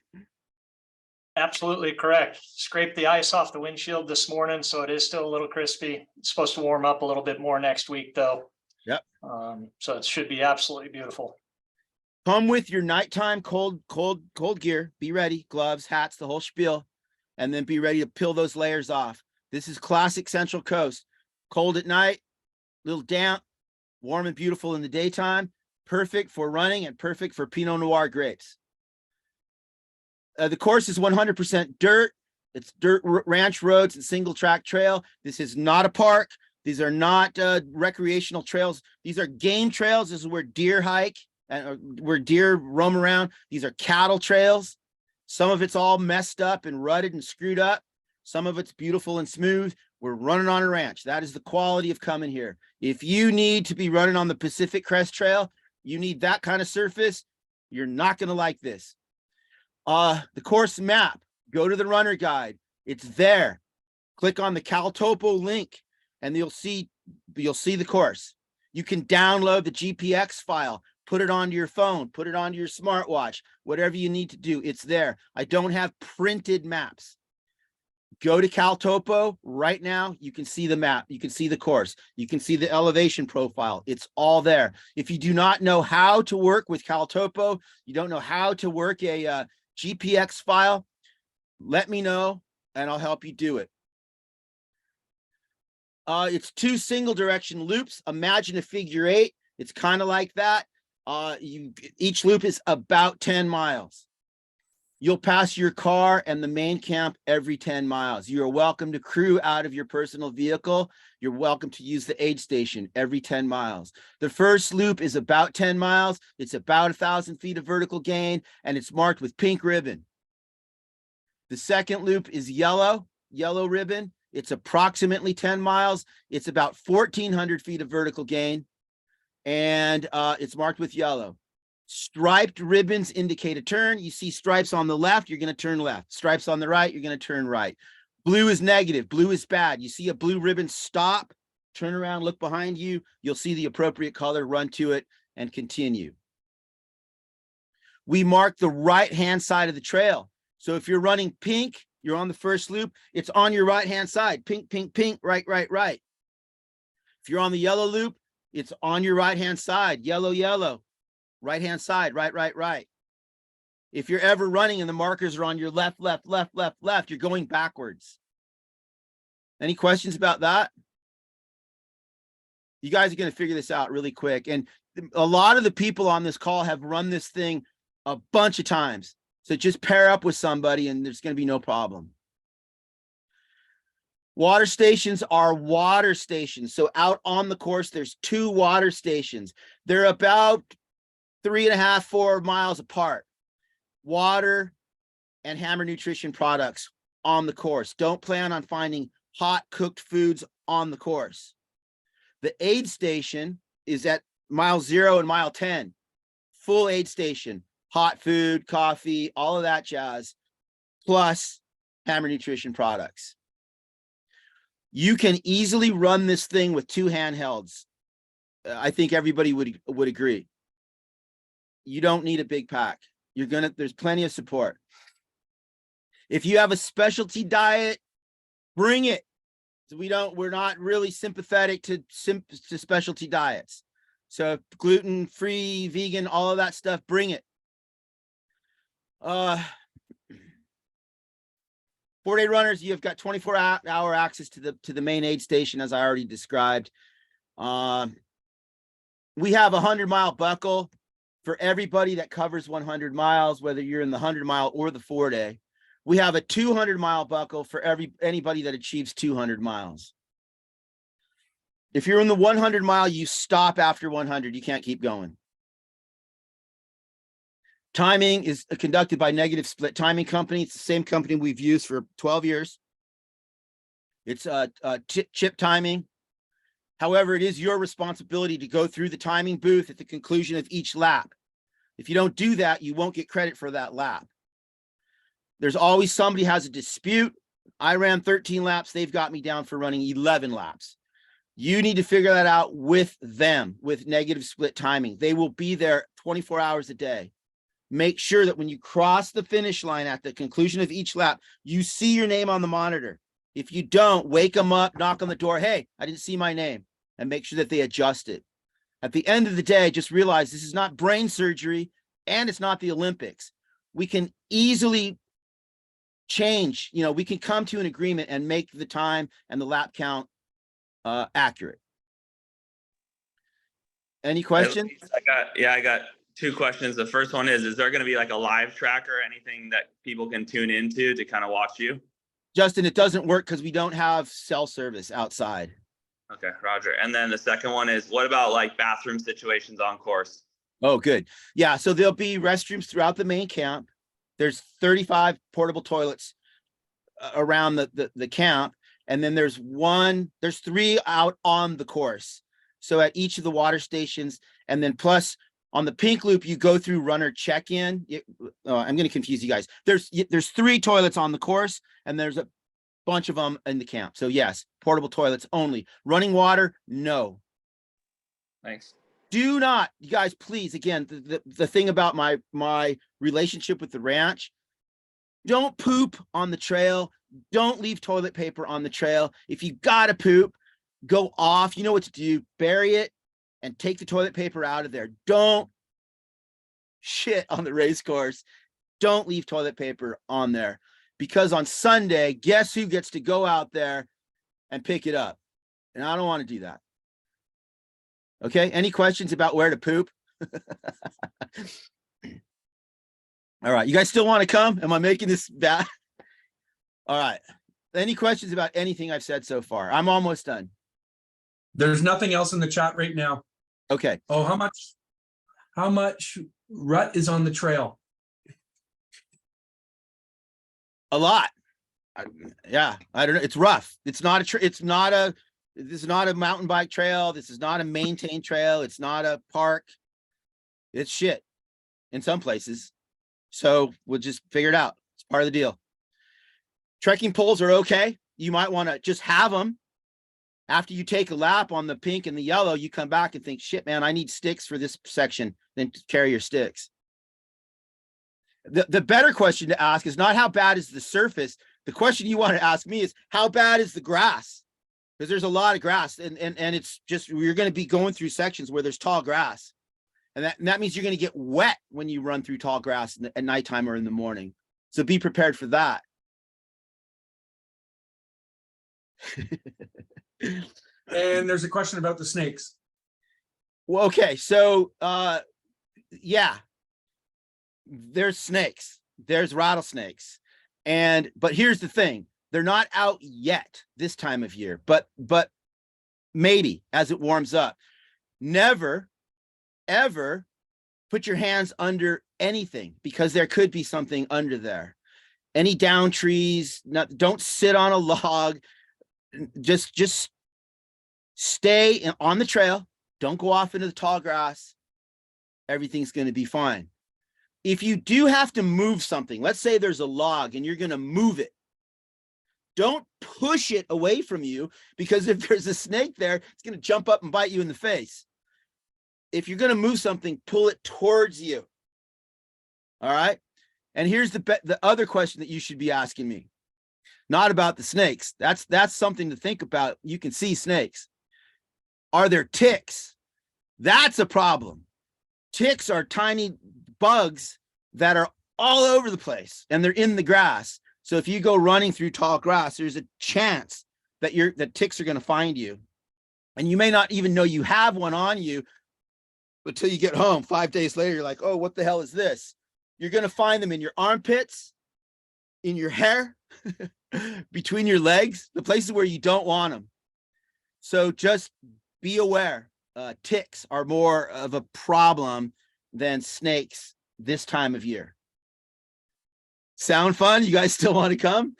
Absolutely correct. Scraped the ice off the windshield this morning, so it is still a little crispy. It's supposed to warm up a little bit more next week, though. Yep. So it should be absolutely beautiful. Come with your nighttime cold gear. Be ready, gloves, hats, the whole spiel, and then be ready to peel those layers off. This is classic Central Coast. Cold at night, little damp, warm and beautiful in the daytime. Perfect for running and perfect for Pinot Noir grapes. The course is 100% dirt. It's dirt ranch roads and single track trail. This is not a park. These are not recreational trails. These are game trails. This is where deer hike and where deer roam around. These are cattle trails. Some of it's all messed up and rutted and screwed up. Some of it's beautiful and smooth. We're running on a ranch. That is the quality of coming here. If you need to be running on the Pacific Crest Trail, you need that kind of surface, you're not going to like this. The course map, go to the runner guide. It's there. Click on the CalTopo link. and you'll see the course. You can download the GPX file, put it onto your phone, put it onto your smartwatch, whatever you need to do, it's there. I don't have printed maps. Go to CalTopo right now. You can see the map. You can see the course. You can see the elevation profile. It's all there. If you do not know how to work with CalTopo, you don't know how to work a GPX file, let me know and I'll help you do it. It's 2 single direction loops. Imagine a figure 8. It's kind of like that. Each loop is about 10 miles. You'll pass your car and the main camp every 10 miles. You are welcome to crew out of your personal vehicle. You're welcome to use the aid station every 10 miles. The first loop is about 10 miles. It's about 1,000 feet of vertical gain, and it's marked with pink ribbon. The second loop is yellow ribbon. It's approximately 10 miles. It's about 1,400 feet of vertical gain, and it's marked with yellow. Striped ribbons indicate a turn. You see stripes on the left, you're going to turn left. Stripes on the right, you're going to turn right. Blue is negative. Blue is bad. You see a blue ribbon, stop, turn around, look behind you. You'll see the appropriate color, run to it, and continue. We mark the right-hand side of the trail. So if you're running pink, you're on the first loop, it's on your right-hand side. Pink, pink, pink, right, right, right. If you're on the yellow loop, it's on your right-hand side. Yellow, yellow. Right-hand side, right, right, right. If you're ever running and the markers are on your left, left, left, left, left, you're going backwards. Any questions about that? You guys are going to figure this out really quick. And a lot of the people on this call have run this thing a bunch of times. So just pair up with somebody and there's going to be no problem. Water stations are water stations. So out on the course, there's 2 water stations. They're about 3.5, 4 miles apart. Water and Hammer Nutrition products on the course. Don't plan on finding hot cooked foods on the course. The aid station is at mile 0 and mile 10. Full aid station, hot food, coffee, all of that jazz, plus Hammer Nutrition products. You can easily run this thing with 2 handhelds. I think everybody would agree. You don't need a big pack. There's plenty of support. If you have a specialty diet, bring it. So we're not really sympathetic to specialty diets. So gluten-free, vegan, all of that stuff, bring it. 4-day runners, you've got 24-hour access to the main aid station, as I already described. We have a 100-mile buckle for everybody that covers 100 miles, whether you're in the 100-mile or the 4-day. We have a 200-mile buckle for anybody that achieves 200 miles. If you're in the 100-mile, you stop after 100. You can't keep going. Timing is conducted by Negative Split Timing Company. It's the same company we've used for 12 years. It's chip timing. However, it is your responsibility to go through the timing booth at the conclusion of each lap. If you don't do that, you won't get credit for that lap. There's always somebody has a dispute. I ran 13 laps. They've got me down for running 11 laps. You need to figure that out with them, with Negative Split Timing. They will be there 24 hours a day. Make sure that when you cross the finish line at the conclusion of each lap, you see your name on the monitor. If you don't, wake them up, knock on the door. Hey, I didn't see my name, and make sure that they adjust it. At the end of the day, just realize this is not brain surgery and it's not the Olympics. We can easily change, we can come to an agreement and make the time and the lap count accurate. Any questions? I got 2 questions. The first one is there going to be like a live track or anything that people can tune into to kind of watch you? Justin, it doesn't work because we don't have cell service outside. Okay, Roger. And then the second one is, what about like bathroom situations on course? Oh, good. Yeah, so there'll be restrooms throughout the main camp. There's 35 portable toilets around the camp. And then there's 3 out on the course. So at each of the water stations, and then plus on the pink loop, you go through runner check-in. I'm going to confuse you guys. There's 3 toilets on the course, and there's bunch of them in the camp. So yes, portable toilets only. Running water, no. Thanks. Do not, you guys, please, again, the thing about my relationship with the ranch, don't poop on the trail. Don't leave toilet paper on the trail. If you gotta poop, go off. You know what to do. Bury it and take the toilet paper out of there. Don't shit on the race course. Don't leave toilet paper on there, because on Sunday, guess who gets to go out there and pick it up? And I don't want to do that. Okay, any questions about where to poop? All right, you guys still want to come? Am I making this bad? All right, any questions about anything I've said so far? I'm almost done. There's nothing else in the chat right now. Okay, Oh, how much rut is on the trail? a lot. Yeah, I don't know. It's rough. It's not a this is not a mountain bike trail. This is not a maintained trail. It's not a park. It's shit in some places. So we'll just figure it out. It's part of the deal. Trekking poles are okay. You might want to just have them. After you take a lap on the pink and the yellow, you come back and think, shit, man, I need sticks for this section. Then carry your sticks. The better question to ask is not how bad is the surface. The question you want to ask me is how bad is the grass? Because there's a lot of grass, and it's just, you're going to be going through sections where there's tall grass. And that means you're going to get wet when you run through tall grass at nighttime or in the morning. So be prepared for that. And there's a question about the snakes. Well, okay, so yeah, there's snakes, there's rattlesnakes, but here's the thing: they're not out yet this time of year, but maybe as it warms up. Never, ever put your hands under anything, because there could be something under there. Any down trees, don't sit on a log. Just stay on the trail. Don't go off into the tall grass. Everything's going to be fine. If you do have to move something, let's say there's a log and you're going to move it, don't push it away from you, because if there's a snake there, it's going to jump up and bite you in the face. If you're going to move something, pull it towards you. All right. And here's the other question that you should be asking me. Not about the snakes. That's something to think about. You can see snakes. Are there ticks? That's a problem. Ticks are tiny bugs that are all over the place, and they're in the grass. So if you go running through tall grass, there's a chance that ticks are going to find you. And you may not even know you have one on you until you get home 5 days later. You're like, oh, what the hell is this? You're going to find them in your armpits, in your hair, between your legs, the places where you don't want them. So just be aware. Ticks are more of a problem than snakes this time of year. Sound fun? You guys still want to come?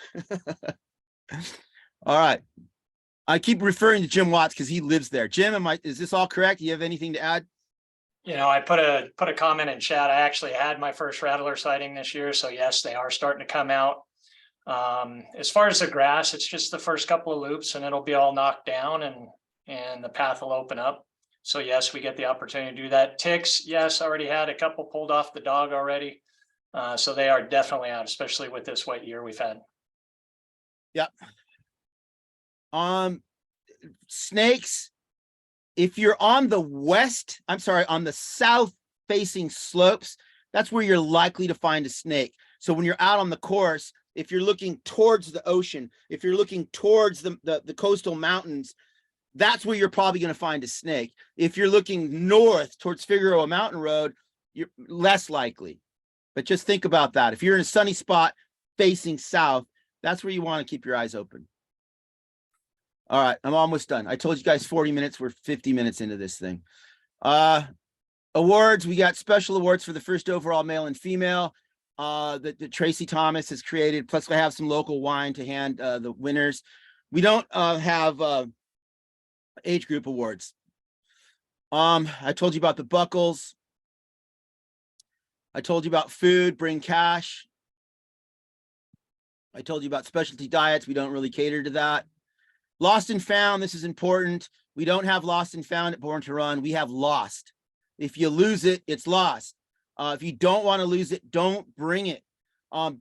All right. I keep referring to Jim Watts because he lives there. Jim, is this all correct? Do you have anything to add? You know, I put a comment in chat. I actually had my first rattler sighting this year. So yes, they are starting to come out. As far as the grass, it's just the first couple of loops and it'll be all knocked down and the path will open up. So yes, we get the opportunity to do that. Ticks, yes, already had a couple pulled off the dog already. So they are definitely out, especially with this wet year we've had. Yep. Snakes, if you're on the on the south facing slopes, that's where you're likely to find a snake. So when you're out on the course, if you're looking towards the ocean, if you're looking towards the coastal mountains, that's where you're probably going to find a snake. If you're looking north towards Figueroa Mountain Road, you're less likely. But just think about that. If you're in a sunny spot facing south, that's where you want to keep your eyes open. All right, I'm almost done. I told you guys 40 minutes. We're 50 minutes into this thing. Awards, we got special awards for the first overall male and female that Tracy Thomas has created. Plus, I have some local wine to hand the winners. We don't have age group awards. I told you about the buckles. I told you about food, bring cash. I told you about specialty diets. We don't really cater to that. Lost and found, this is important. We don't have lost and found at Born to Run. We have lost. If you lose it, it's lost. If you don't want to lose it, don't bring it.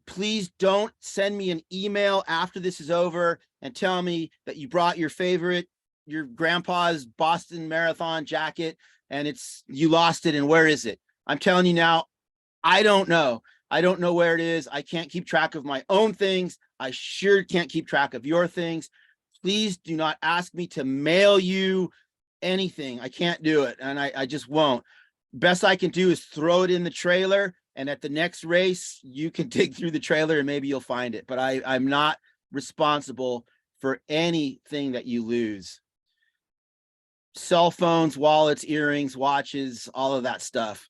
Please don't send me an email after this is over and tell me that you brought your grandpa's Boston Marathon jacket and you lost it and where is it? I'm telling you now, I don't know. I don't know where it is. I can't keep track of my own things. I sure can't keep track of your things. Please do not ask me to mail you anything. I can't do it, and I just won't. Best I can do is throw it in the trailer, and at the next race, you can dig through the trailer and maybe you'll find it. But I'm not responsible for anything that you lose. Cell phones, wallets, earrings, watches, all of that stuff.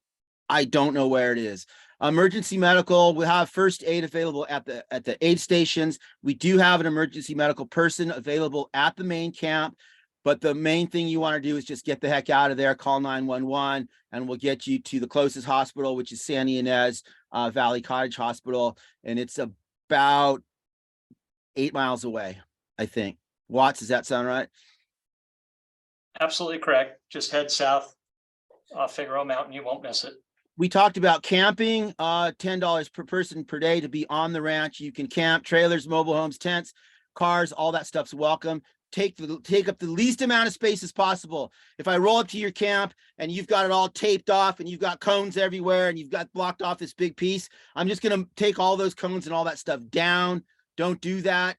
I don't know where it is. Emergency medical, we have first aid available at the aid stations. We do have an emergency medical person available at the main camp, but the main thing you want to do is just get the heck out of there, call 911, and we'll get you to the closest hospital, which is Santa Ynez Valley Cottage Hospital, and it's about 8 miles away, I think. Watts, does that sound right? Absolutely correct. Just head south off Figueroa Mountain. You won't miss it. We talked about camping, $10 per person per day to be on the ranch. You can camp, trailers, mobile homes, tents, cars, all that stuff's welcome. Take up the least amount of space as possible. If I roll up to your camp and you've got it all taped off and you've got cones everywhere and you've got blocked off this big piece, I'm just going to take all those cones and all that stuff down. Don't do that.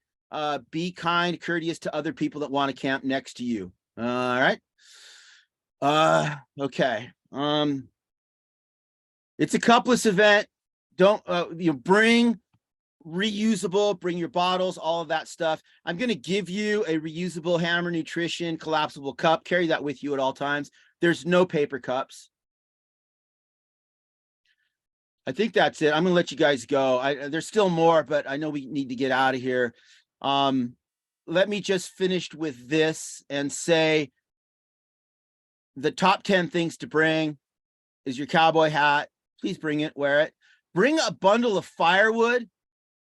Be kind, courteous to other people that want to camp next to you. All right. Okay. It's a cupless event. Don't bring reusable, bring your bottles, all of that stuff. I'm going to give you a reusable Hammer Nutrition collapsible cup. Carry that with you at all times. There's no paper cups. I think that's it. I'm going to let you guys go. There's still more, but I know we need to get out of here. Let me just finish with this and say the top 10 things to bring is your cowboy hat. Please bring it, wear it. Bring a bundle of firewood.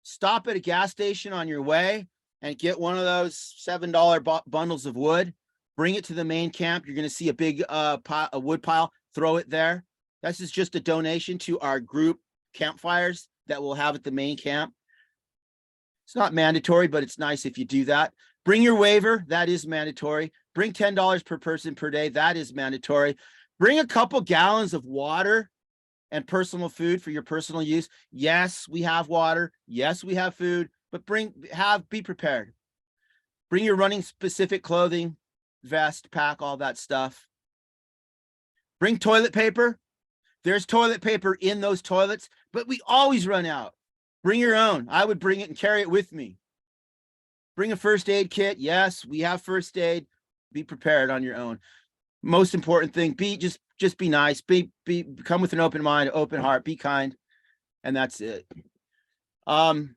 Stop at a gas station on your way and get one of those $7 bundles of wood. Bring it to the main camp. You're going to see a big a wood pile. Throw it there. This is just a donation to our group campfires that we'll have at the main camp. It's not mandatory, but it's nice if you do that. Bring your waiver. That is mandatory. Bring $10 per person per day. That is mandatory. Bring a couple gallons of water and personal food for your personal use. Yes, we have water. Yes, we have food, but be prepared. Bring your running specific clothing, vest, pack, all that stuff. Bring toilet paper. There's toilet paper in those toilets, but we always run out. Bring your own. I would bring it and carry it with me. Bring a first aid kit. Yes, we have first aid. Be prepared on your own. Most important thing, just be nice, come with an open mind, open heart, be kind, and that's it. 2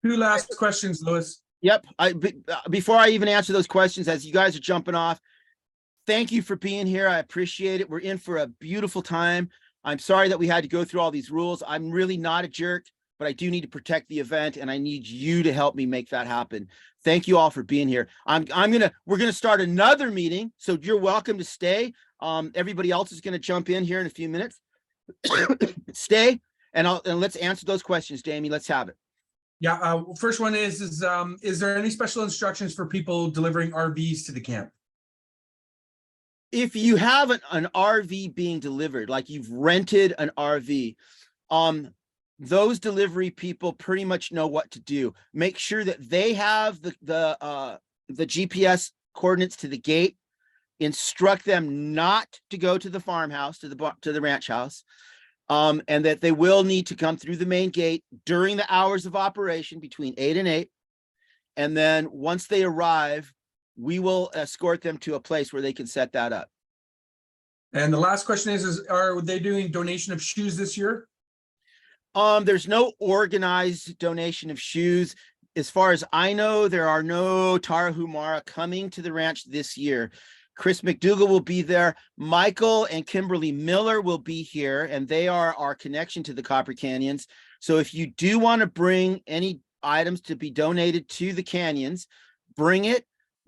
last questions, Louis. Yep. Before I even answer those questions, as you guys are jumping off, thank you for being here. I appreciate it. We're in for a beautiful time. I'm sorry that we had to go through all these rules. I'm really not a jerk, but I do need to protect the event, and I need you to help me make that happen. Thank you all for being here. We're gonna start another meeting, so you're welcome to stay. Everybody else is gonna jump in here in a few minutes. Stay, and let's answer those questions, Jamie. Let's have it. Yeah, first one is there any special instructions for people delivering RVs to the camp? If you have an RV being delivered, like you've rented an RV, those delivery people pretty much know what to do. Make sure that they have the GPS coordinates to the gate. Instruct them not to go to the farmhouse, to the ranch house, and that they will need to come through the main gate during the hours of operation between 8 and 8. And then once they arrive, we will escort them to a place where they can set that up. And the last question is are they doing donation of shoes this year? There's no organized donation of shoes. As far as I know, there are no Tarahumara coming to the ranch this year. Chris McDougall will be there. Michael and Kimberly Miller will be here, and they are our connection to the Copper Canyons. So if you do want to bring any items to be donated to the canyons, bring it,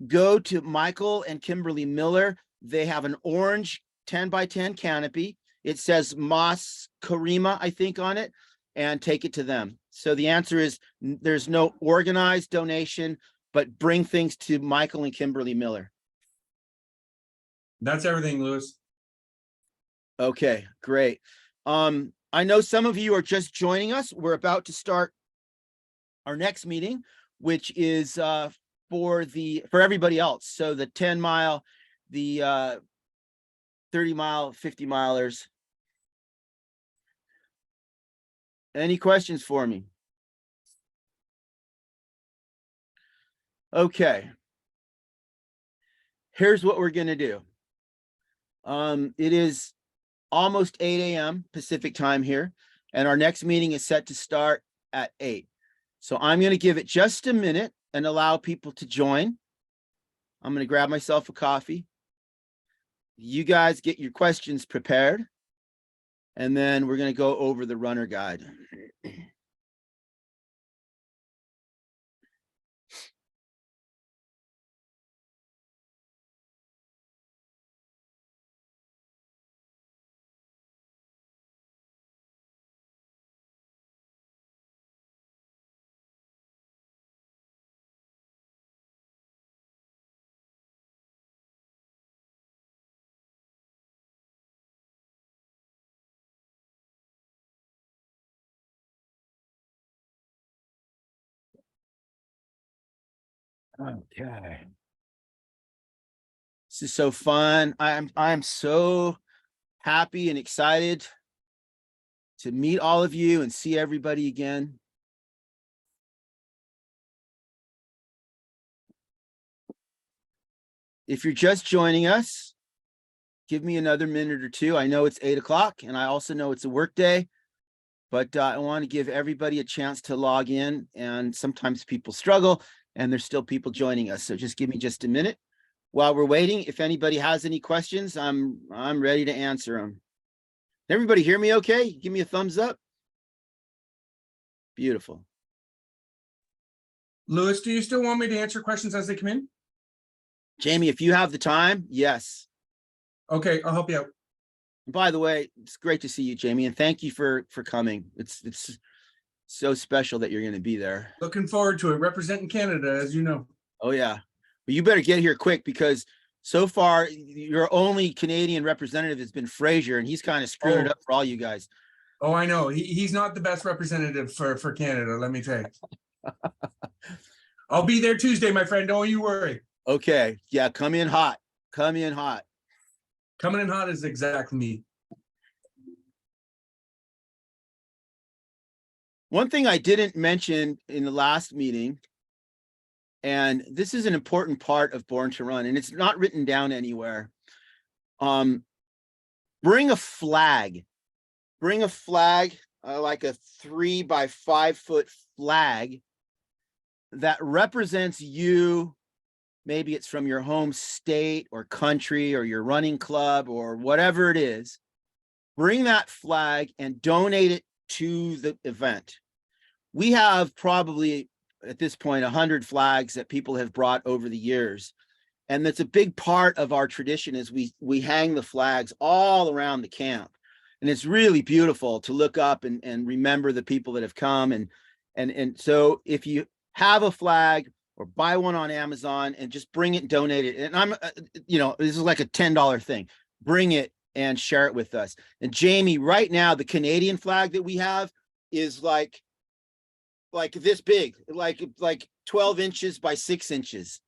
go to Michael and Kimberly Miller. They have an orange 10 by 10 canopy. It says Mas Karima, I think, on it, and take it to them. So the answer is there's no organized donation, but bring things to Michael and Kimberly Miller. That's everything, Louis. Okay, great. I know some of you are just joining us. We're about to start our next meeting, which is for everybody else. So the 10 mile, the 30 mile, 50 milers. Any questions for me? Okay. Here's what we're going to do. It is almost 8 a.m. Pacific time here, and our next meeting is set to start at 8. So I'm going to give it just a minute and allow people to join. I'm going to grab myself a coffee. You guys get your questions prepared, and then we're going to go over the runner guide. Okay. This is so fun. I'm so happy and excited to meet all of you and see everybody again. If you're just joining us, give me another minute or two. I know it's 8 o'clock, and I also know it's a work day, but I want to give everybody a chance to log in, and sometimes people struggle and there's still people joining us. So just give me just a minute. While we're waiting, if anybody has any questions, I'm ready to answer them. Everybody hear me okay? Give me a thumbs up. Beautiful. Louis, do you still want me to answer questions as they come in? Jamie, if you have the time, yes. Okay, I'll help you out. By the way, it's great to see you, Jamie, and thank you for coming. It's so special that you're going to be there. Looking forward to it. Representing Canada, as you know. Oh yeah, but you better get here quick, because so far your only Canadian representative has been Fraser, and he's kind of screwed it up for all you guys. Oh, I know. He's not the best representative for Canada, let me tell you. I'll be there Tuesday, my friend. Don't you worry. Okay, yeah, come in hot. Come in hot. Coming in hot is exactly me. One thing I didn't mention in the last meeting, and this is an important part of Born to Run, and it's not written down anywhere. Bring a flag. Bring a flag, like a 3 by 5 foot flag that represents you. Maybe it's from your home state or country or your running club or whatever it is. Bring that flag and donate it to the event. We have probably at this point 100 flags that people have brought over the years. And that's a big part of our tradition, is we hang the flags all around the camp. And it's really beautiful to look up and remember the people that have come. And so if you have a flag, or buy one on Amazon and just bring it and donate it. And I'm, this is like a $10 thing. Bring it and share it with us. And Jamie, right now, the Canadian flag that we have is like this big, like 12 inches by 6 inches.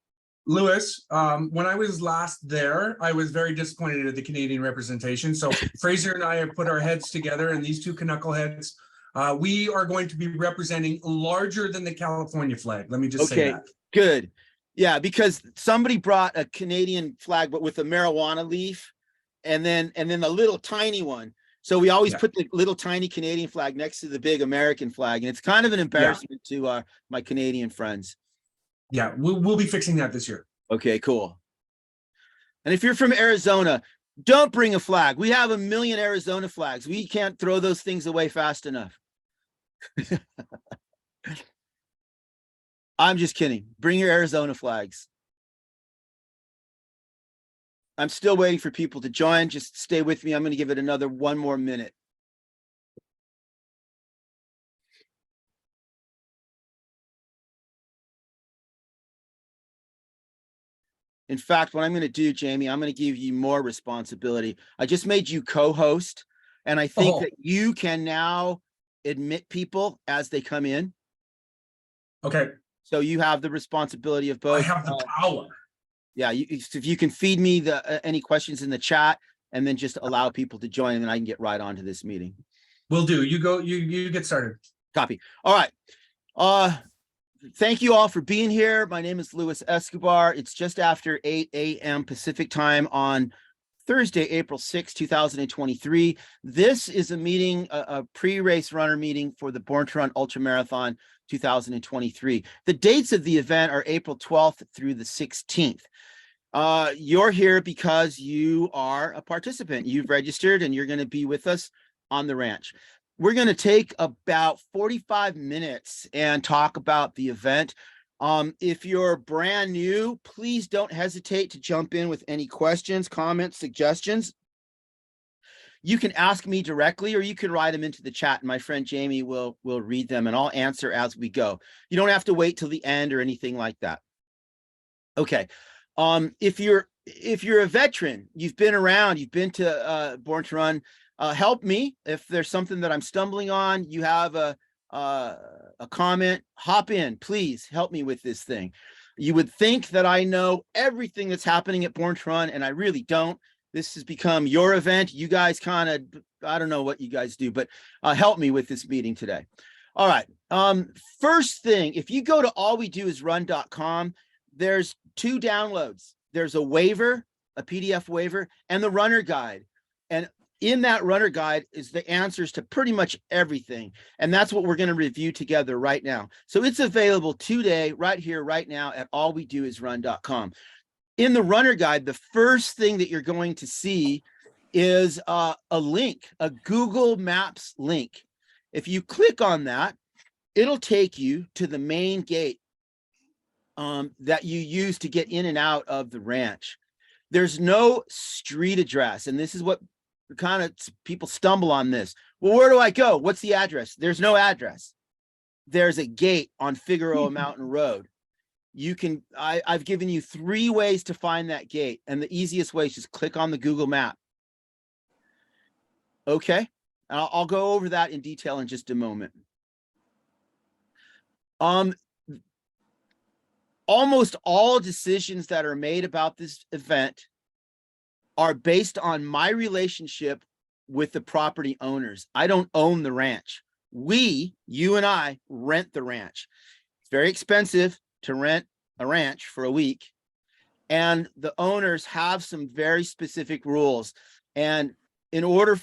Louis, when I was last there, I was very disappointed at the Canadian representation. So Fraser and I have put our heads together, and these two knuckleheads, we are going to be representing larger than the California flag. Let me just say that. Good. Yeah, because somebody brought a Canadian flag, but with a marijuana leaf, and then the little tiny one. So we always put the little tiny Canadian flag next to the big American flag. And it's kind of an embarrassment to my Canadian friends. Yeah, we'll be fixing that this year. Okay, cool. And if you're from Arizona, don't bring a flag. We have 1 million Arizona flags. We can't throw those things away fast enough. I'm just kidding. Bring your Arizona flags. I'm still waiting for people to join. Just stay with me. I'm going to give it another 1 more minute. In fact, what I'm going to do, Jamie, I'm going to give you more responsibility. I just made you co-host, and I think Oh. that you can now admit people as they come in. Okay, So you have the responsibility of both. I have the power. Yeah, if you can feed me any questions in the chat, and then just allow people to join, and then I can get right onto this meeting. Will do. You go, you get started. Copy. All right. Thank you all for being here. My name is Luis Escobar. It's just after 8 a.m. Pacific time on Thursday, April 6, 2023. This is a meeting, a pre-race runner meeting for the Born to Run Ultra Marathon 2023. The dates of the event are April 12th through the 16th. You're here because you are a participant. You've registered and you're going to be with us on the ranch. We're going to take about 45 minutes and talk about the event. If you're brand new, please don't hesitate to jump in with any questions, comments, suggestions. You can ask me directly, or you can write them into the chat, and my friend Jamie will read them, and I'll answer as we go. You don't have to wait till the end or anything like that. Okay. If you're a veteran, you've been around, you've been to Born to Run, help me. If there's something that I'm stumbling on, you have a comment, hop in, please help me with this thing. You would think that I know everything that's happening at Born to Run, and I really don't. This has become your event. You guys kind of, I don't know what you guys do, but help me with this meeting today. All right. First thing, if you go to allwedoisrun.com, there's 2 downloads. There's a waiver, a PDF waiver, and the runner guide. And in that runner guide is the answers to pretty much everything. And that's what we're going to review together right now. So it's available today, right here, right now at allwedoisrun.com. In the runner guide, the first thing that you're going to see is a link, a Google Maps link. If you click on that, it'll take you to the main gate that you use to get in and out of the ranch. There's no street address, and this is what kind of people stumble on this. Well, where do I go? What's the address? There's no address. There's a gate on Figueroa Mountain Road. You can, I've given you 3 ways to find that gate, and the easiest way is just click on the Google map. Okay, I'll go over that in detail in just a moment. Almost all decisions that are made about this event are based on my relationship with the property owners. I don't own the ranch. You and I rent the ranch. It's very expensive to rent a ranch for a week. And the owners have some very specific rules. And in order,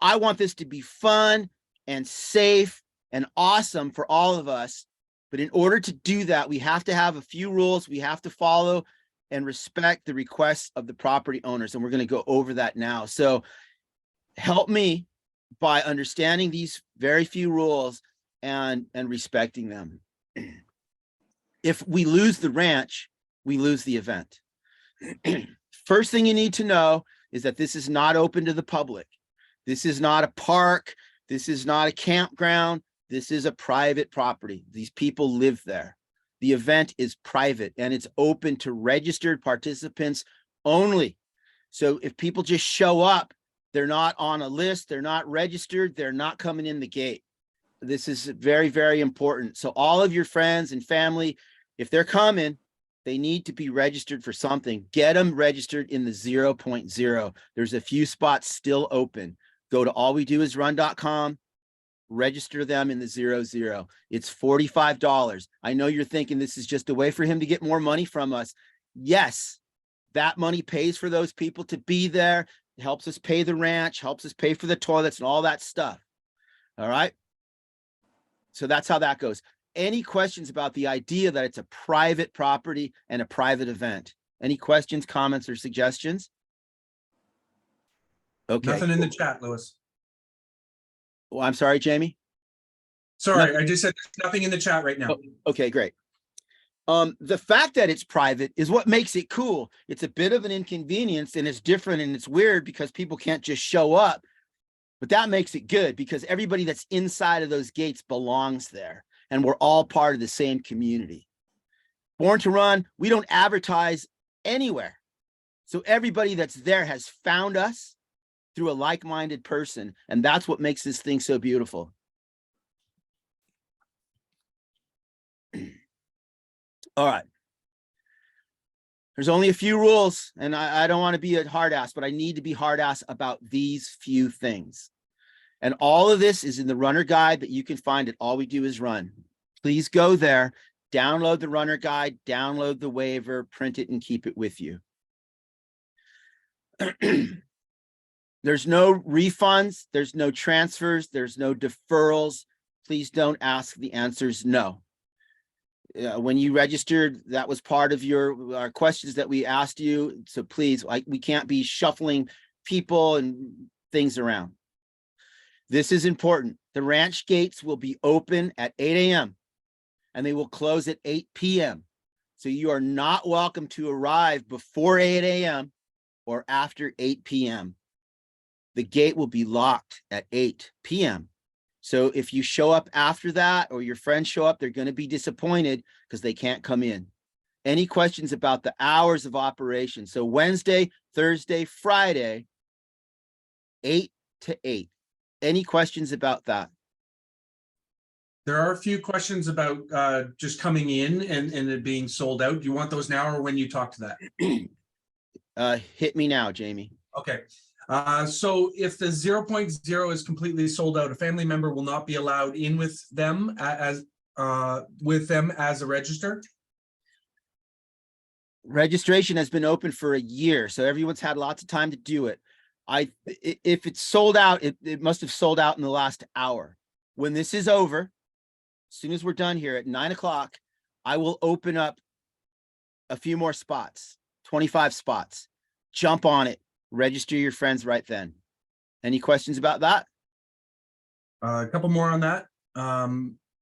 I want this to be fun and safe and awesome for all of us. But in order to do that, we have to have a few rules we have to follow and respect the requests of the property owners. And we're going to go over that now. So help me by understanding these very few rules and respecting them. If we lose the ranch, we lose the event. First thing you need to know is that this is not open to the public. This is not a park. This is not a campground. This is a private property. These people live there. The event is private and it's open to registered participants only. So if people just show up, they're not on a list, they're not registered, they're not coming in the gate. This is very, very important. So all of your friends and family, if they're coming, they need to be registered for something. Get them registered in the 0.0. There's a few spots still open. Go to allwedoisrun.com. Register them in the 0.0. It's $45. I know you're thinking this is just a way for him to get more money from us. Yes, that money pays for those people to be there. It helps us pay the ranch, helps us pay for the toilets and all that stuff. All right. So that's how that goes. Any questions about the idea that it's a private property and a private event? Any questions, comments, or suggestions? Okay. Nothing in the chat, Lewis. Well, I'm sorry, Jamie. Sorry, I just said there's nothing in the chat right now. Okay, great. The fact that it's private is what makes it cool. It's a bit of an inconvenience and it's different and it's weird because people can't just show up, but that makes it good because everybody that's inside of those gates belongs there and we're all part of the same community. Born to Run, we don't advertise anywhere. So everybody that's there has found us through a like-minded person, and that's what makes this thing so beautiful. All right. There's only a few rules, and I don't want to be a hard ass, but I need to be hard ass about these few things. And all of this is in the runner guide that you can find at All We Do Is Run. Please go there, download the runner guide, download the waiver, print it, and keep it with you. There's no refunds, there's no transfers, there's no deferrals. Please don't ask. The answer is no. When you registered, that was part of our questions that we asked you. So please, we can't be shuffling people and things around. This is important. The ranch gates will be open at 8 a.m. and they will close at 8 p.m. So you are not welcome to arrive before 8 a.m. or after 8 p.m. The gate will be locked at 8 p.m. So if you show up after that or your friends show up, they're going to be disappointed because they can't come in. Any questions about the hours of operation? So Wednesday, Thursday, Friday, 8 to 8. Any questions about that? There are a few questions about just coming in and it being sold out. Do you want those now or when you talk to that? Hit me now, Jamie. Okay. So if the 0.0 is completely sold out, a family member will not be allowed in with them as a register. Registration has been open for a year, so everyone's had lots of time to do it. If it's sold out, it must have sold out in the last hour. When this is over, as soon as we're done here at 9 o'clock, I will open up a few more spots, 25 spots. Jump on it. Register your friends right then. Any questions about that? A couple more on that.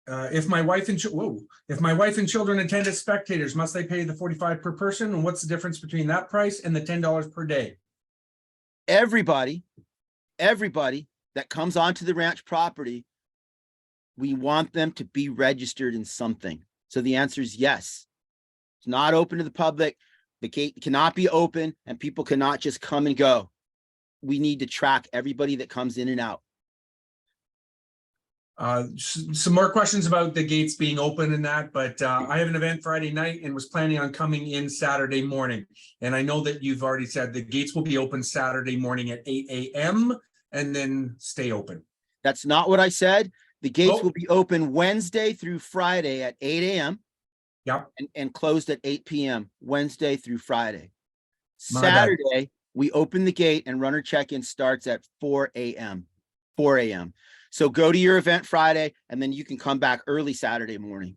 If my wife and children attend as spectators, must they pay the $45 per person? And what's the difference between that price and the $10 per day? Everybody that comes onto the ranch property, we want them to be registered in something. So the answer is yes. It's not open to the public. The gate cannot be open and people cannot just come and go. We need to track everybody that comes in and out. Some more questions about the gates being open and that, but I have an event Friday night and was planning on coming in Saturday morning. And I know that you've already said the gates will be open Saturday morning at 8 a.m. and then stay open. That's not what I said. The gates will be open Wednesday through Friday at 8 a.m. Yep. And closed at 8 p.m. Wednesday through Friday. My bad. Saturday, we open the gate and runner check-in starts at 4 a.m. 4 a.m. So go to your event Friday and then you can come back early Saturday morning.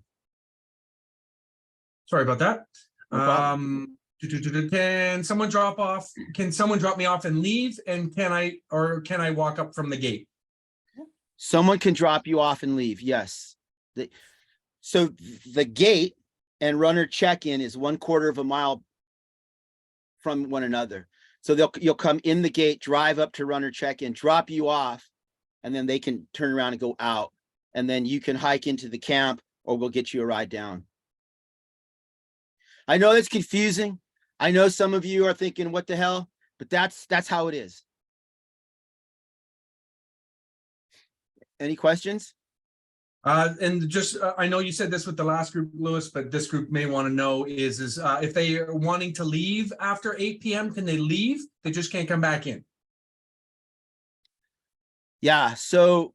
Sorry about that. No problem. Can someone drop me off and leave? And can I walk up from the gate? Someone can drop you off and leave. Yes. So the gate and runner check-in is 1/4 of a mile from one another. So you'll come in the gate, drive up to runner check-in, drop you off, and then they can turn around and go out. And then you can hike into the camp or we'll get you a ride down. I know that's confusing. I know some of you are thinking, what the hell? But that's how it is. Any questions? And just, I know you said this with the last group, Lewis, but this group may want to know is if they are wanting to leave after 8 p.m., can they leave? They just can't come back in. Yeah, so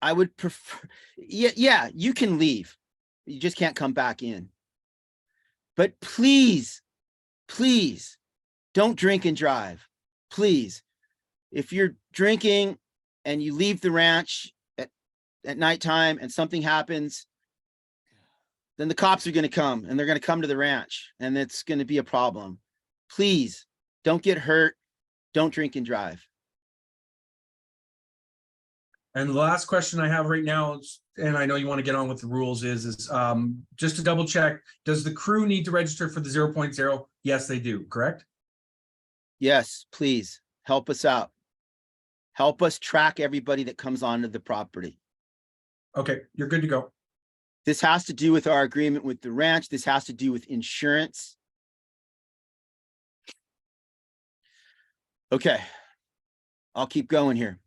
I would prefer, yeah, you can leave. You just can't come back in. But please, don't drink and drive. Please. If you're drinking and you leave the ranch at nighttime and something happens, then the cops are going to come and they're going to come to the ranch and it's going to be a problem. Please don't get hurt. Don't drink and drive. And the last question I have right now is and I know you want to get on with the rules is just to double check, does the crew need to register for the 0.0? Yes, they do, correct? Yes, please help us out. Help us track everybody that comes onto the property. Okay, you're good to go. This has to do with our agreement with the ranch. This has to do with insurance. Okay, I'll keep going here.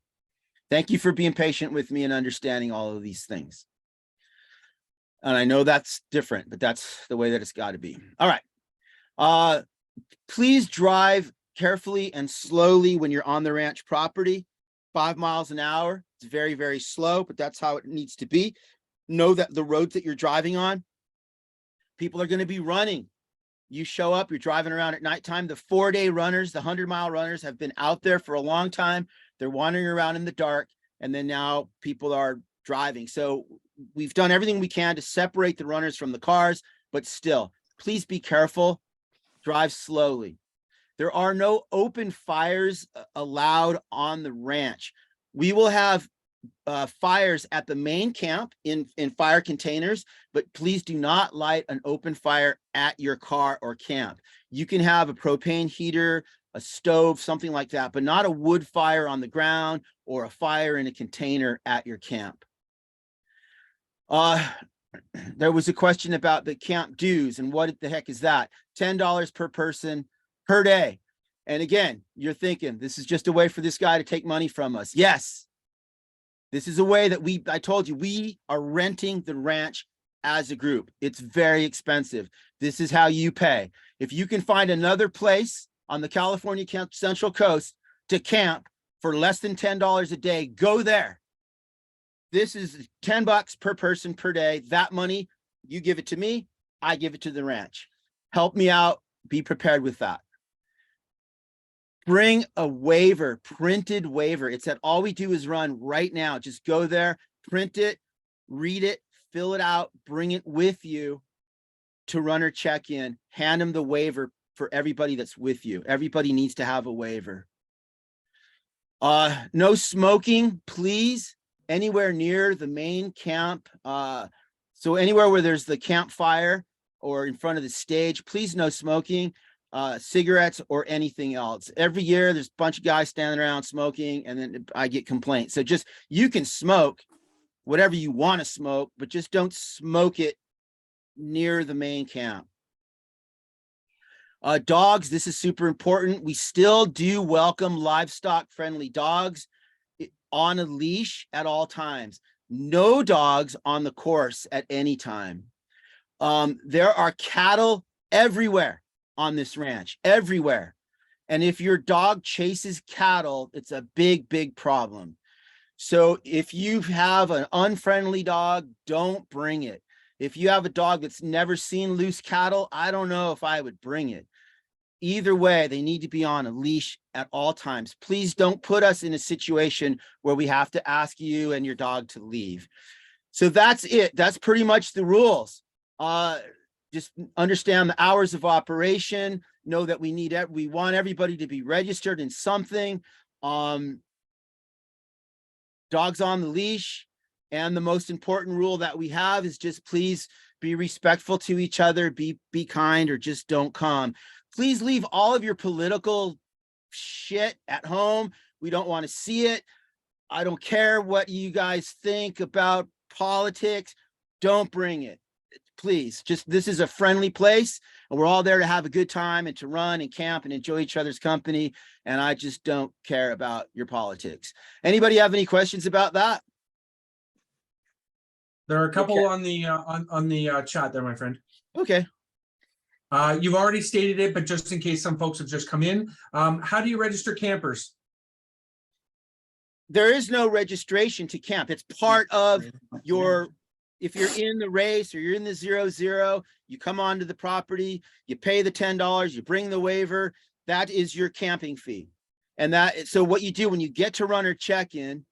Thank you for being patient with me and understanding all of these things. And I know that's different, but that's the way that it's got to be. All right. Please drive carefully and slowly when you're on the ranch property. 5 miles an hour. It's very, very slow, but that's how it needs to be. Know that the roads that you're driving on, people are going to be running. You show up, you're driving around at nighttime. The 4-day runners, the 100-mile runners have been out there for a long time. They're wandering around in the dark, and then now people are driving. So we've done everything we can to separate the runners from the cars, but still, please be careful. Drive slowly. There are no open fires allowed on the ranch. We will have fires at the main camp in fire containers, but please do not light an open fire at your car or camp. You can have a propane heater, a stove, something like that, but not a wood fire on the ground or a fire in a container at your camp. There was a question about the camp dues and what the heck is that? $10 per person per day. And again, you're thinking this is just a way for this guy to take money from us. Yes. This is a way that I told you, we are renting the ranch as a group. It's very expensive. This is how you pay. If you can find another place on the California Central Coast to camp for less than $10 a day, go there. This is $10 per person per day. That money, you give it to me, I give it to the ranch. Help me out. Be prepared with that. Bring a waiver, printed waiver. It's that all we do is run right now. Just go there, print it, read it, fill it out, bring it with you to runner check-in, hand them the waiver for everybody that's with you. Everybody needs to have a waiver. No smoking, please, anywhere near the main camp. So anywhere where there's the campfire or in front of the stage, please no smoking. Cigarettes or anything else. Every year there's a bunch of guys standing around smoking and then I get complaints. So just, you can smoke whatever you want to smoke, but just don't smoke it near the main camp. Dogs, this is super important. We still do welcome livestock friendly dogs on a leash at all times. No dogs on the course at any time. There are cattle everywhere on this ranch, everywhere. And if your dog chases cattle, it's a big, big problem. So if you have an unfriendly dog, don't bring it. If you have a dog that's never seen loose cattle, I don't know if I would bring it. Either way, they need to be on a leash at all times. Please don't put us in a situation where we have to ask you and your dog to leave. So that's it. That's pretty much the rules. Just understand the hours of operation, know that we want everybody to be registered in something. Dogs on the leash. And the most important rule that we have is just please be respectful to each other, be kind, or just don't come. Please leave all of your political shit at home. We don't want to see it. I don't care what you guys think about politics. Don't bring it. Please, just, this is a friendly place and we're all there to have a good time and to run and camp and enjoy each other's company. And I just don't care about your politics. Anybody have any questions about that? There are a couple Okay. on the chat there, my friend. Okay. You've already stated it, but just in case some folks have just come in, how do you register campers? There is no registration to camp. It's part of your, if you're in the race or you're in the 0-0, you come onto the property, you pay the $10, you bring the waiver, that is your camping fee. And so what you do when you get to runner check-in,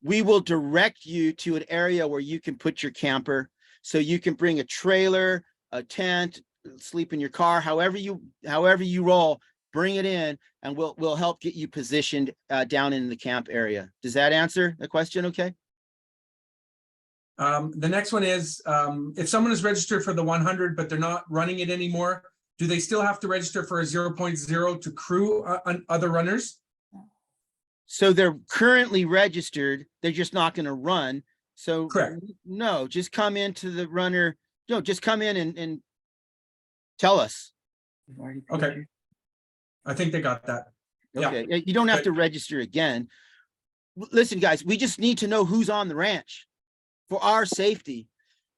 we will direct you to an area where you can put your camper. So you can bring a trailer, a tent, sleep in your car, however you roll, bring it in and we'll help get you positioned down in the camp area. Does that answer the question okay? The next one is, if someone is registered for the 100, but they're not running it anymore, do they still have to register for a 0.0 to crew on other runners? So they're currently registered, they're just not gonna run. So Correct. no, just come into the runner, no, just come in and tell us. Okay. I think they got that. Yeah. Okay, you don't have But- to register again. Listen, guys, we just need to know who's on the ranch for our safety.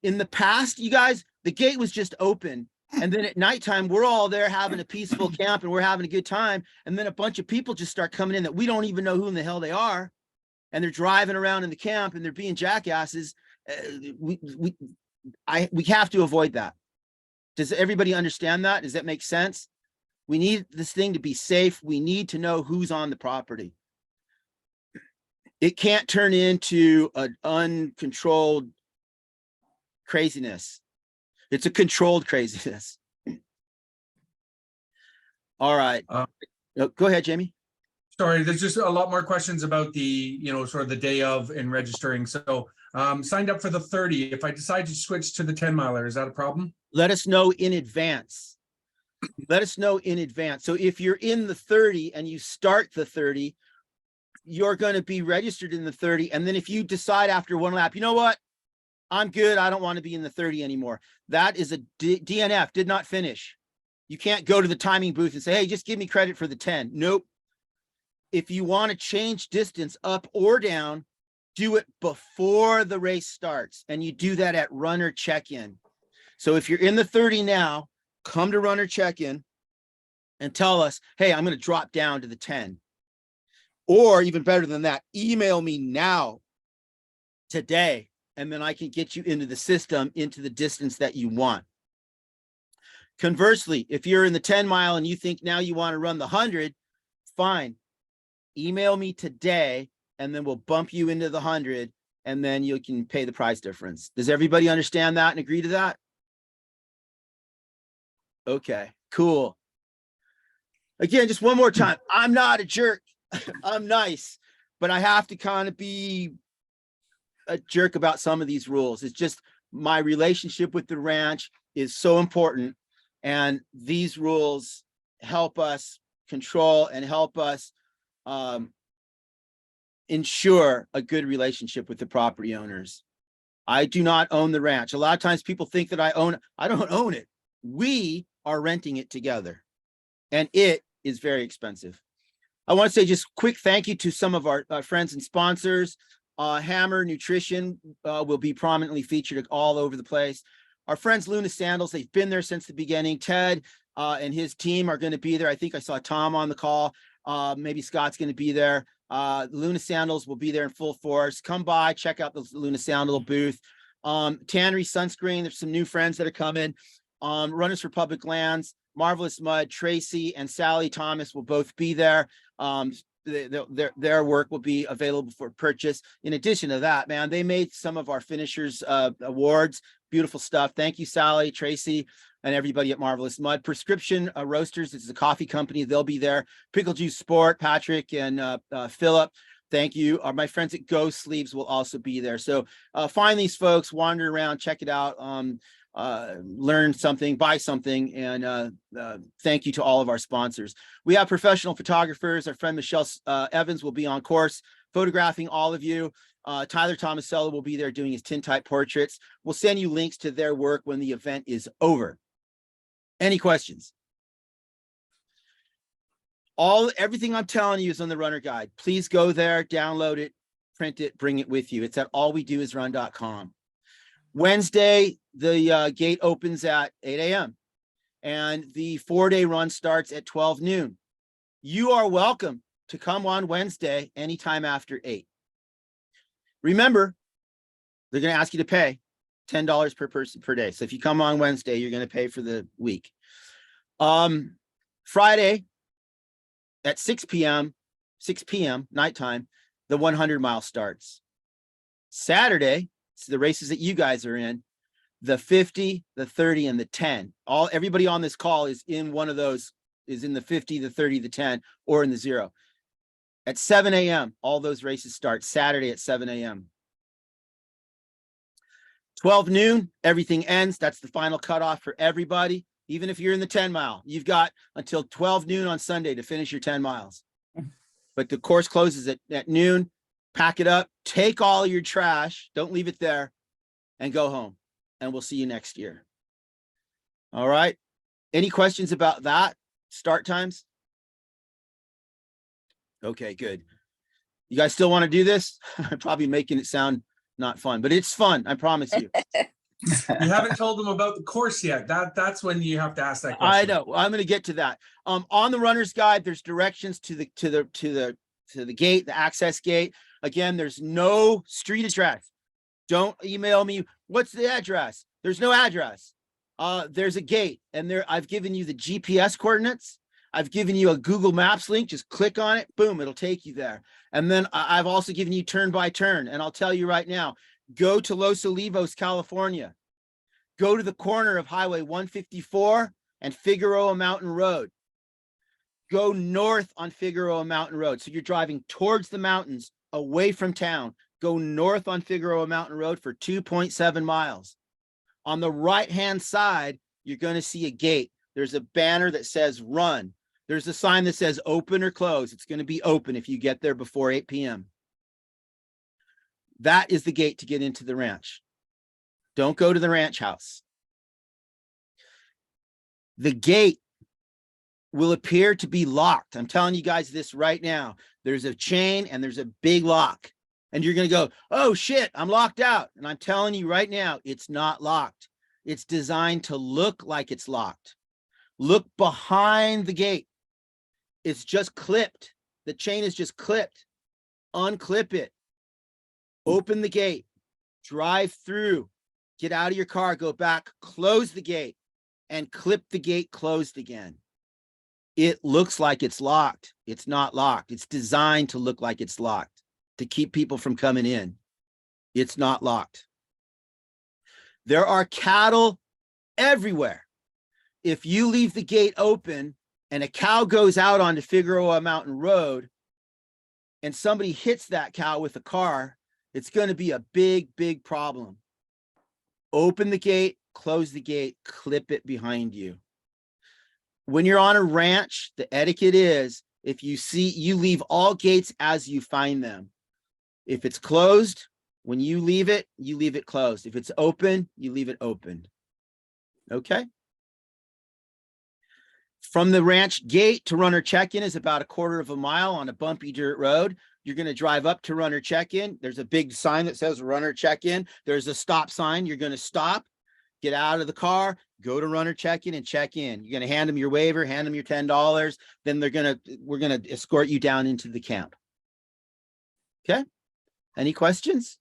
In the past, you guys, the gate was just open. And then at nighttime, we're all there having a peaceful camp and we're having a good time. And then a bunch of people just start coming in that we don't even know who in the hell they are. And they're driving around in the camp and they're being jackasses. We have to avoid that. Does everybody understand that? Does that make sense? We need this thing to be safe. We need to know who's on the property. It can't turn into an uncontrolled craziness. It's a controlled craziness. All right. Go ahead, Jamie. Sorry, there's just a lot more questions about the, sort of the day of and registering. So signed up for the 30. If I decide to switch to the 10 miler, is that a problem? Let us know in advance. Let us know in advance. So if you're in the 30 and you start the 30, you're going to be registered in the 30. And then if you decide after one lap, you know what? I'm good. I don't want to be in the 30 anymore. That is a DNF, did not finish. You can't go to the timing booth and say, hey, just give me credit for the 10. Nope. If you want to change distance up or down, do it before the race starts. And you do that at runner check-in. So if you're in the 30 now, come to runner check-in and tell us, hey, I'm going to drop down to the 10. Or even better than that, email me now, today, and then I can get you into the system, into the distance that you want. Conversely, if you're in the 10 mile and you think now you want to run the 100, fine. Email me today, and then we'll bump you into the 100, and then you can pay the price difference. Does everybody understand that and agree to that? Okay, cool. Again, just one more time. I'm not a jerk. I'm nice, but I have to kind of be a jerk about some of these rules. It's just my relationship with the ranch is so important. And these rules help us control and help us ensure a good relationship with the property owners. I do not own the ranch. A lot of times people think that I own it. I don't own it. We are renting it together, and it is very expensive. I want to say just quick thank you to some of our friends and sponsors. Hammer Nutrition will be prominently featured all over the place. Our friends Luna Sandals, they've been there since the beginning. Ted and his team are going to be there. I think I saw Tom on the call. Maybe Scott's going to be there. Luna Sandals will be there in full force. Come by, check out the Luna Sandal booth. Tannery Sunscreen, there's some new friends that are coming. Runners for Public Lands, Marvelous Mud, Tracy and Sally Thomas will both be there. Their work will be available for purchase. In addition to that, man, they made some of our finishers awards. Beautiful stuff. Thank you, Sally, Tracy, and everybody at Marvelous Mud. Prescription Roasters, this is a coffee company. They'll be there. Pickle Juice Sport, Patrick and Philip. Thank you. My friends at Ghost Sleeves will also be there. So find these folks, wander around, check it out. Learn something, buy something, and thank you to all of our sponsors. We have professional photographers. Our friend Michelle Evans will be on course photographing all of you. Tyler Tomasello will be there doing his tintype portraits. We'll send you links to their work when the event is over. Any questions? Everything I'm telling you is on the runner guide. Please go there, download it, print it, bring it with you. It's at allwedoisrun.com. Wednesday, the gate opens at 8 a.m. and the 4-day run starts at 12 noon. You are welcome to come on Wednesday anytime after 8. Remember, they're going to ask you to pay $10 per person per day. So if you come on Wednesday, you're going to pay for the week. Friday at 6 p.m. nighttime, the 100 mile starts. Saturday, so the races that you guys are in, the 50, the 30, and the 10. Everybody on this call is in one of those, is in the 50, the 30, the 10, or in the 0. At 7 a.m., all those races start Saturday at 7 a.m. 12 noon, everything ends. That's the final cutoff for everybody. Even if you're in the 10 mile, you've got until 12 noon on Sunday to finish your 10 miles. But the course closes at noon. Pack it up, take all your trash, don't leave it there, and go home. And we'll see you next year. All right. Any questions about that? Start times? Okay, good. You guys still want to do this? I'm probably making it sound not fun, but it's fun. I promise you. You haven't told them about the course yet. That's when you have to ask that I question. know. I'm going to get to that. On the runner's guide, there's directions to the gate, the access gate. Again, there's no street address. Don't email me. What's the address? There's no address. There's a gate, and I've given you the GPS coordinates. I've given you a Google Maps link. Just click on it. Boom, it'll take you there. And then I've also given you turn by turn. And I'll tell you right now, go to Los Olivos, California. Go to the corner of Highway 154 and Figueroa Mountain Road. Go north on Figueroa Mountain Road. So you're driving towards the mountains, away from town. Go north on Figueroa Mountain Road for 2.7 miles. On the right-hand side, you're going to see a gate. There's a banner that says run. There's a sign that says open or close. It's going to be open if you get there before 8 p.m. That is the gate to get into the ranch. Don't go to the ranch house. The gate will appear to be locked. I'm telling you guys this right now. There's a chain and there's a big lock. And you're going to go, oh shit, I'm locked out. And I'm telling you right now, it's not locked. It's designed to look like it's locked. Look behind the gate. It's just clipped. The chain is just clipped. Unclip it. Open the gate. Drive through. Get out of your car. Go back. Close the gate. And clip the gate closed again. It looks like it's locked. It's not locked. It's designed to look like it's locked to keep people from coming in. It's not locked. There are cattle everywhere. If you leave the gate open and a cow goes out onto Figueroa Mountain Road and somebody hits that cow with a car, it's going to be a big, big problem. Open the gate, close the gate, clip it behind you. When you're on a ranch, the etiquette is if you leave all gates as you find them. If it's closed, when you leave it closed. If it's open, you leave it open. Okay. From the ranch gate to runner check-in is about a quarter of a mile on a bumpy dirt road. You're going to drive up to runner check-in. There's a big sign that says runner check-in. There's a stop sign. You're going to stop, get out of the car, go to runner check-in and check in. You're going to hand them your waiver, hand them your $10. Then we're going to escort you down into the camp. Okay. Any questions?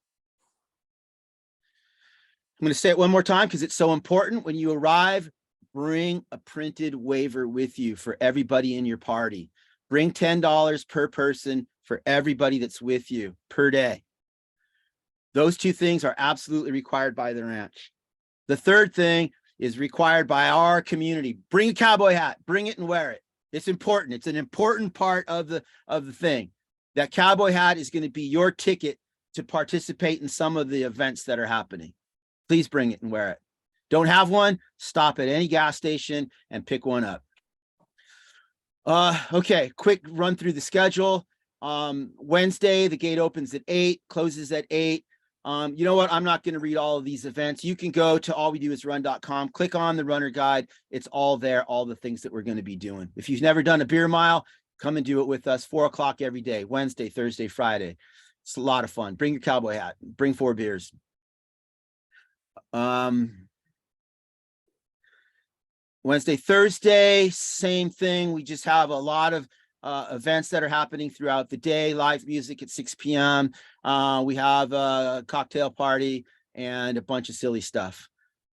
I'm going to say it one more time because it's so important. When you arrive, bring a printed waiver with you for everybody in your party. Bring $10 per person for everybody that's with you per day. Those two things are absolutely required by the ranch. The third thing is required by our community. Bring a cowboy hat, bring it and wear it. It's important. It's an important part of the thing. That cowboy hat is going to be your ticket to participate in some of the events that are happening. Please bring it and wear it. Don't have one, stop at any gas station and pick one up. Okay, quick run through the schedule. Wednesday, the gate opens at 8, closes at 8. You know what? I'm not going to read all of these events. You can go to allwedoisrun.com, click on the runner guide. It's all there, all the things that we're going to be doing. If you've never done a beer mile, come and do it with us, 4 o'clock every day, Wednesday, Thursday, Friday. It's a lot of fun. Bring your cowboy hat, bring 4 beers. Wednesday, Thursday, same thing. We just have a lot of events that are happening throughout the day. Live music at 6 p.m. We have a cocktail party and a bunch of silly stuff.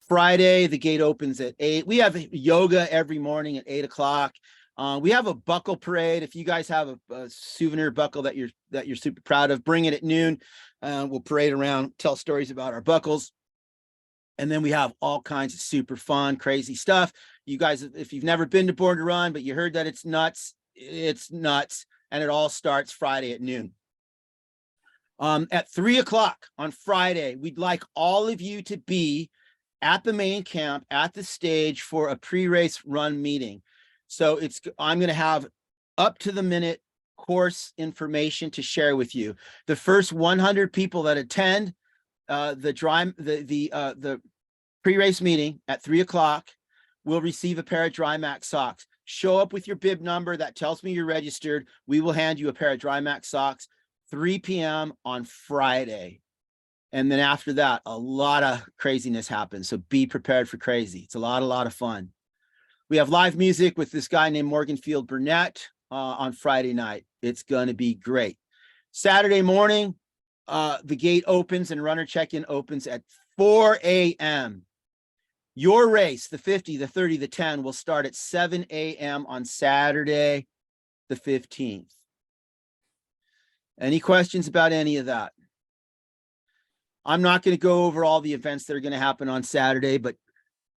Friday, the gate opens at 8. We have yoga every morning at 8 o'clock. We have a buckle parade. If you guys have a souvenir buckle that you're super proud of, bring it at noon. We'll parade around, tell stories about our buckles. And then we have all kinds of super fun, crazy stuff. You guys, if you've never been to Born to Run, but you heard that it's nuts. And it all starts Friday at noon. At 3 o'clock on Friday, we'd like all of you to be at the main camp at the stage for a pre-race run meeting. So I'm going to have up to the minute course information to share with you. The first 100 people that attend the pre-race meeting at 3 o'clock will receive a pair of Drymax socks. Show up with your bib number that tells me you're registered. We will hand you a pair of Drymax socks 3 p.m. on Friday. And then after that, a lot of craziness happens. So be prepared for crazy. It's a lot of fun. We have live music with this guy named Morganfield Burnett on Friday night. It's going to be great. Saturday morning, the gate opens and runner check-in opens at 4 a.m. Your race, the 50, the 30, the 10, will start at 7 a.m. on Saturday, the 15th. Any questions about any of that? I'm not going to go over all the events that are going to happen on Saturday, but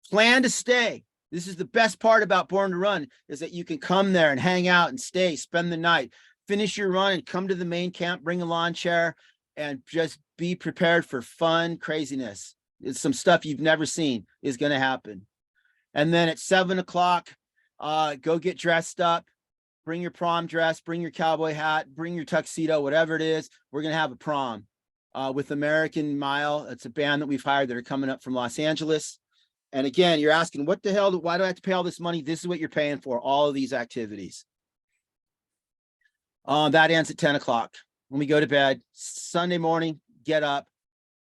plan to stay. This is the best part about Born to Run, is that you can come there and hang out and stay, spend the night, finish your run and come to the main camp, bring a lawn chair, and just be prepared for fun craziness. It's some stuff you've never seen is going to happen. And then at 7 o'clock, go get dressed up, bring your prom dress, bring your cowboy hat, bring your tuxedo, whatever it is. We're going to have a prom with American Mile. It's a band that we've hired that are coming up from Los Angeles. And again, you're asking, what the hell, why do I have to pay all this money? This is what you're paying for, all of these activities. That ends at 10 o'clock. When we go to bed, Sunday morning, get up.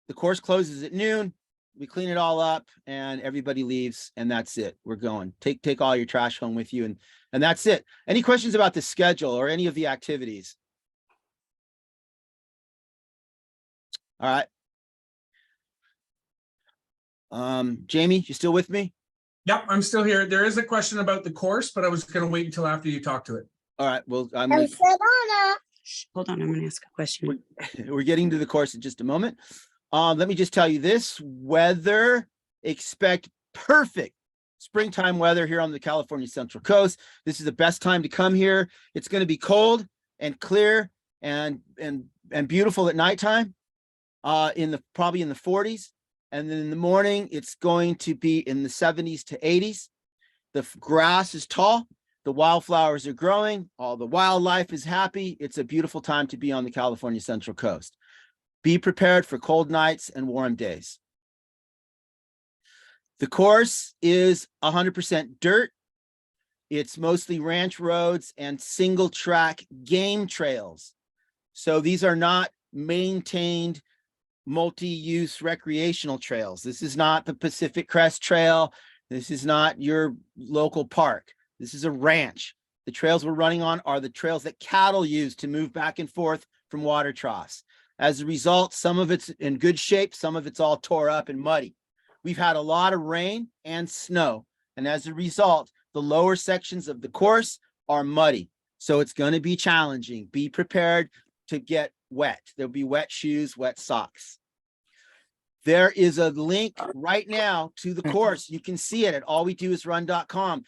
The course closes at noon. We clean it all up and everybody leaves, and that's it. We're going. Take all your trash home with you, and that's it. Any questions about the schedule or any of the activities? All right. Jamie, you still with me? Yep, I'm still here. There is a question about the course, but I was going to wait until after you talk to it. All right. Well, Hold on, I'm gonna ask a question. we're getting to the course in just a moment. Let me just tell you this: weather, expect perfect springtime weather here on the California Central Coast. This is the best time to come here. It's going to be cold and clear and beautiful at nighttime, probably in the 40s. And then in the morning, it's going to be in the 70s to 80s. The grass is tall. The wildflowers are growing. All the wildlife is happy. It's a beautiful time to be on the California Central Coast. Be prepared for cold nights and warm days. The course is 100% dirt. It's mostly ranch roads and single track game trails. So these are not maintained multi-use recreational trails. This is not the Pacific Crest Trail. This is not your local park. This is a ranch. The trails we're running on are the trails that cattle use to move back and forth from water troughs. As a result, some of it's in good shape, some of it's all tore up and muddy. We've had a lot of rain and snow, and as a result, the lower sections of the course are muddy. So it's going to be challenging. Be prepared to get wet. There'll be wet shoes, wet socks. There is a link right now to the course. You can see it at allwedoisrun.com.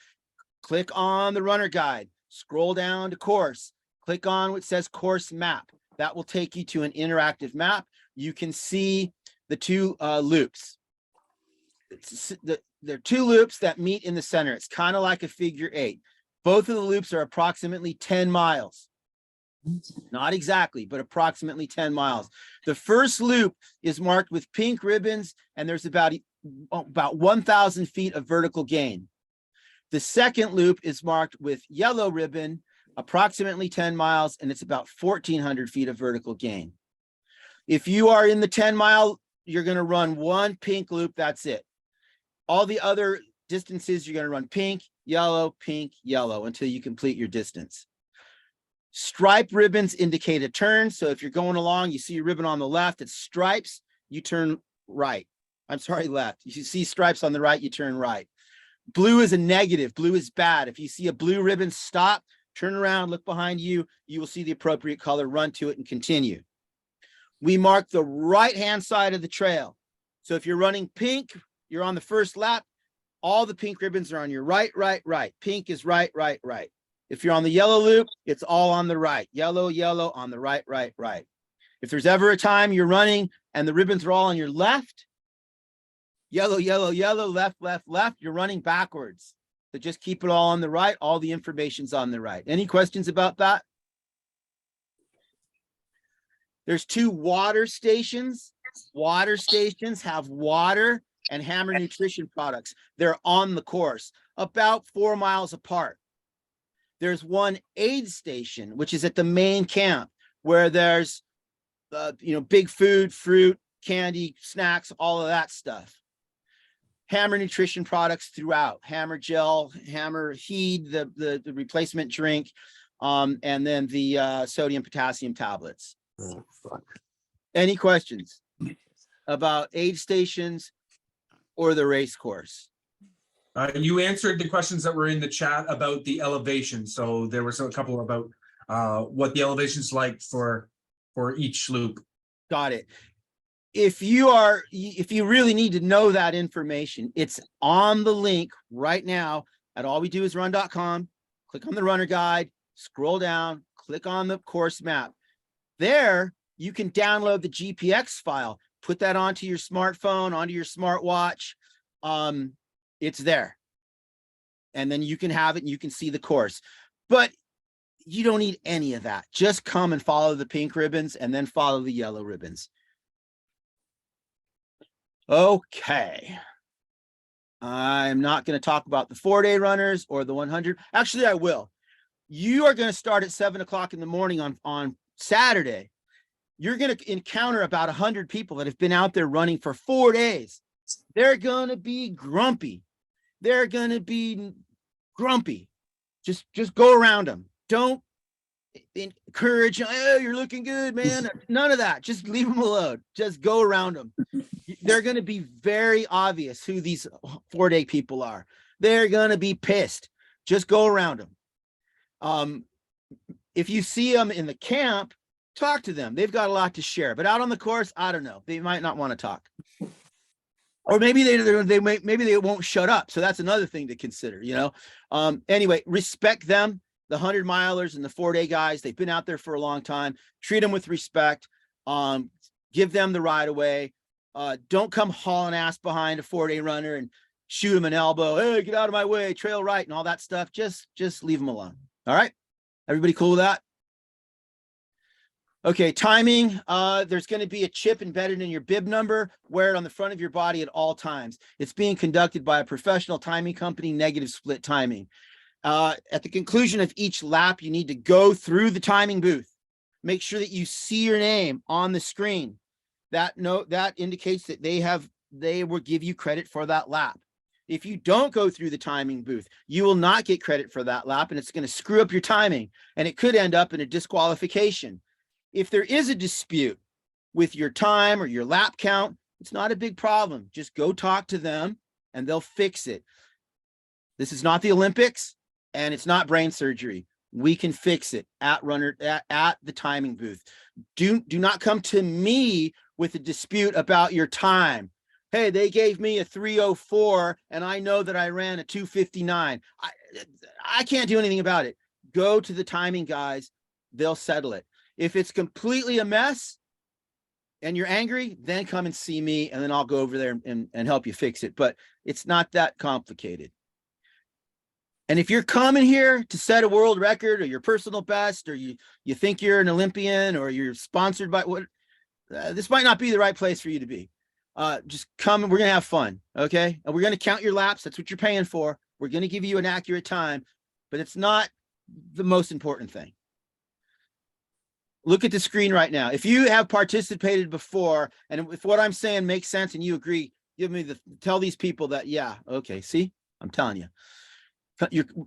Click on the runner guide, scroll down to course, click on what says course map. That will take you to an interactive map. You can see the two loops. There are two loops that meet in the center. It's kind of like a figure 8. Both of the loops are approximately 10 miles. Not exactly, but approximately 10 miles. The first loop is marked with pink ribbons, and there's about 1,000 feet of vertical gain. The second loop is marked with yellow ribbon, approximately 10 miles, and it's about 1,400 feet of vertical gain. If you are in the 10-mile, you're going to run one pink loop. That's it. All the other distances, you're going to run pink, yellow, until you complete your distance. Stripe ribbons indicate a turn. So if you're going along, you see a ribbon on the left, it's stripes, you turn right. I'm sorry, left. You see stripes on the right, you turn right. Blue is a negative. Blue is bad. If you see a blue ribbon, stop, turn around, look behind you. You will see the appropriate color, run to it, and continue. We mark the right-hand side of the trail. So if you're running pink, you're on the first lap. All the pink ribbons are on your right. Pink is right. If you're on the yellow loop, it's all on the right. Yellow on the right. If there's ever a time you're running and the ribbons are all on your left, yellow, yellow, yellow, left, left, left, you're running backwards. So just keep it all on the right. All the information's on the right. Any questions about that? There's 2 water stations. Water stations have water and Hammer Nutrition products. They're on the course, about 4 miles apart. There's 1 aid station, which is at the main camp, where there's, big food, fruit, candy, snacks, all of that stuff. Hammer Nutrition products throughout, Hammer Gel, Hammer Heed, the replacement drink, and then the sodium potassium tablets. Oh, fuck. Any questions about aid stations or the race course? You answered the questions that were in the chat about the elevation. So there was a couple about what the elevation's like for each loop. Got it. If you really need to know that information, it's on the link right now at allwedoisrun.com. Click on the runner guide, scroll down, click on the course map. There, you can download the GPX file, put that onto your smartphone, onto your smartwatch. It's there. And then you can have it and you can see the course. But you don't need any of that. Just come and follow the pink ribbons and then follow the yellow ribbons. Okay. I'm not going to talk about the 4-day runners or the 100. Actually, I will. You are going to start at 7 o'clock in the morning on Saturday. You're going to encounter about 100 people that have been out there running for 4 days. They're going to be grumpy. They're going to be grumpy. Just go around them. Don't encourage, oh, you're looking good, man. None of that. Just leave them alone. Just go around them. They're going to be very obvious who these 4-day people are. They're going to be pissed. Just go around them. If you see them in the camp, talk to them. They've got a lot to share. But out on the course, I don't know. They might not want to talk. Or maybe maybe they won't shut up. So that's another thing to consider, Anyway, respect them. The 100-milers and the 4-day guys, they've been out there for a long time. Treat them with respect. Give them the right of way. Don't come hauling ass behind a 4-day runner and shoot him an elbow. Hey, get out of my way, trail right, and all that stuff. Just leave them alone. All right. Everybody cool with that? Okay, timing. There's going to be a chip embedded in your bib number. Wear it on the front of your body at all times. It's being conducted by a professional timing company, Negative Split Timing. At the conclusion of each lap, you need to go through the timing booth. Make sure that you see your name on the screen. That indicates that they will give you credit for that lap. If you don't go through the timing booth, you will not get credit for that lap, and it's going to screw up your timing, and it could end up in a disqualification. If there is a dispute with your time or your lap count, it's not a big problem. Just go talk to them and they'll fix it. This is not the Olympics and it's not brain surgery. We can fix it at the timing booth. Do not come to me with a dispute about your time. Hey, they gave me a 3:04 and I know that I ran a 2:59. I can't do anything about it. Go to the timing guys. They'll settle it. If it's completely a mess and you're angry, then come and see me and then I'll go over there and help you fix it. But it's not that complicated. And if you're coming here to set a world record or your personal best, or you think you're an Olympian or you're sponsored by this might not be the right place for you to be. Just come and we're going to have fun. Okay. And we're going to count your laps. That's what you're paying for. We're going to give you an accurate time, but it's not the most important thing. Look at the screen right now. If you have participated before, and if what I'm saying makes sense and you agree, tell these people that, yeah, okay, see, I'm telling you.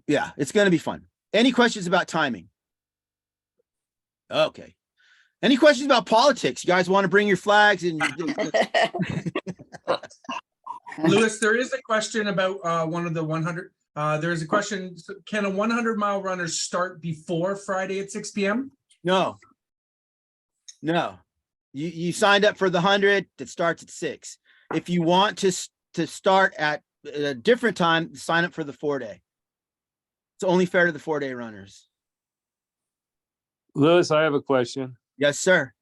Yeah, it's going to be fun. Any questions about timing? Okay. Any questions about politics? You guys want to bring your flags and Lewis, there is a question about one of the 100. There is a question. Can a 100-mile runner start before Friday at 6 p.m.? No, you signed up for the 100 that starts at 6. If you want to start at a different time, sign up for the 4-day. It's only fair to the 4-day runners. Lewis, I have a question. Yes, sir.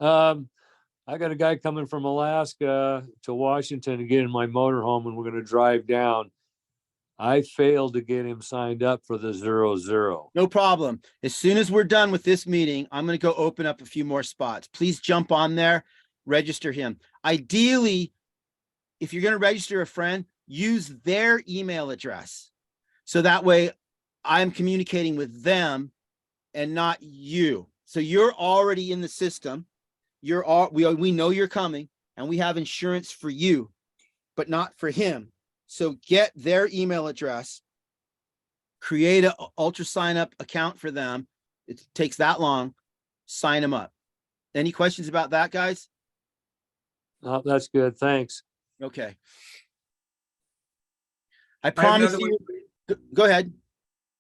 I got a guy coming from Alaska to Washington to get in my motorhome, and we're gonna drive down. I failed to get him signed up for the 0-0. No problem. As soon as we're done with this meeting, I'm going to go open up a few more spots. Please jump on there, register him. Ideally, if you're going to register a friend, use their email address. So that way I'm communicating with them and not you. So you're already in the system. We know you're coming, and we have insurance for you, but not for him. So get their email address, create a Ultra sign up account for them. It takes that long. Sign them up. Any questions about that, guys? Oh, that's good. Thanks. Okay. I I have promise another you. Go ahead.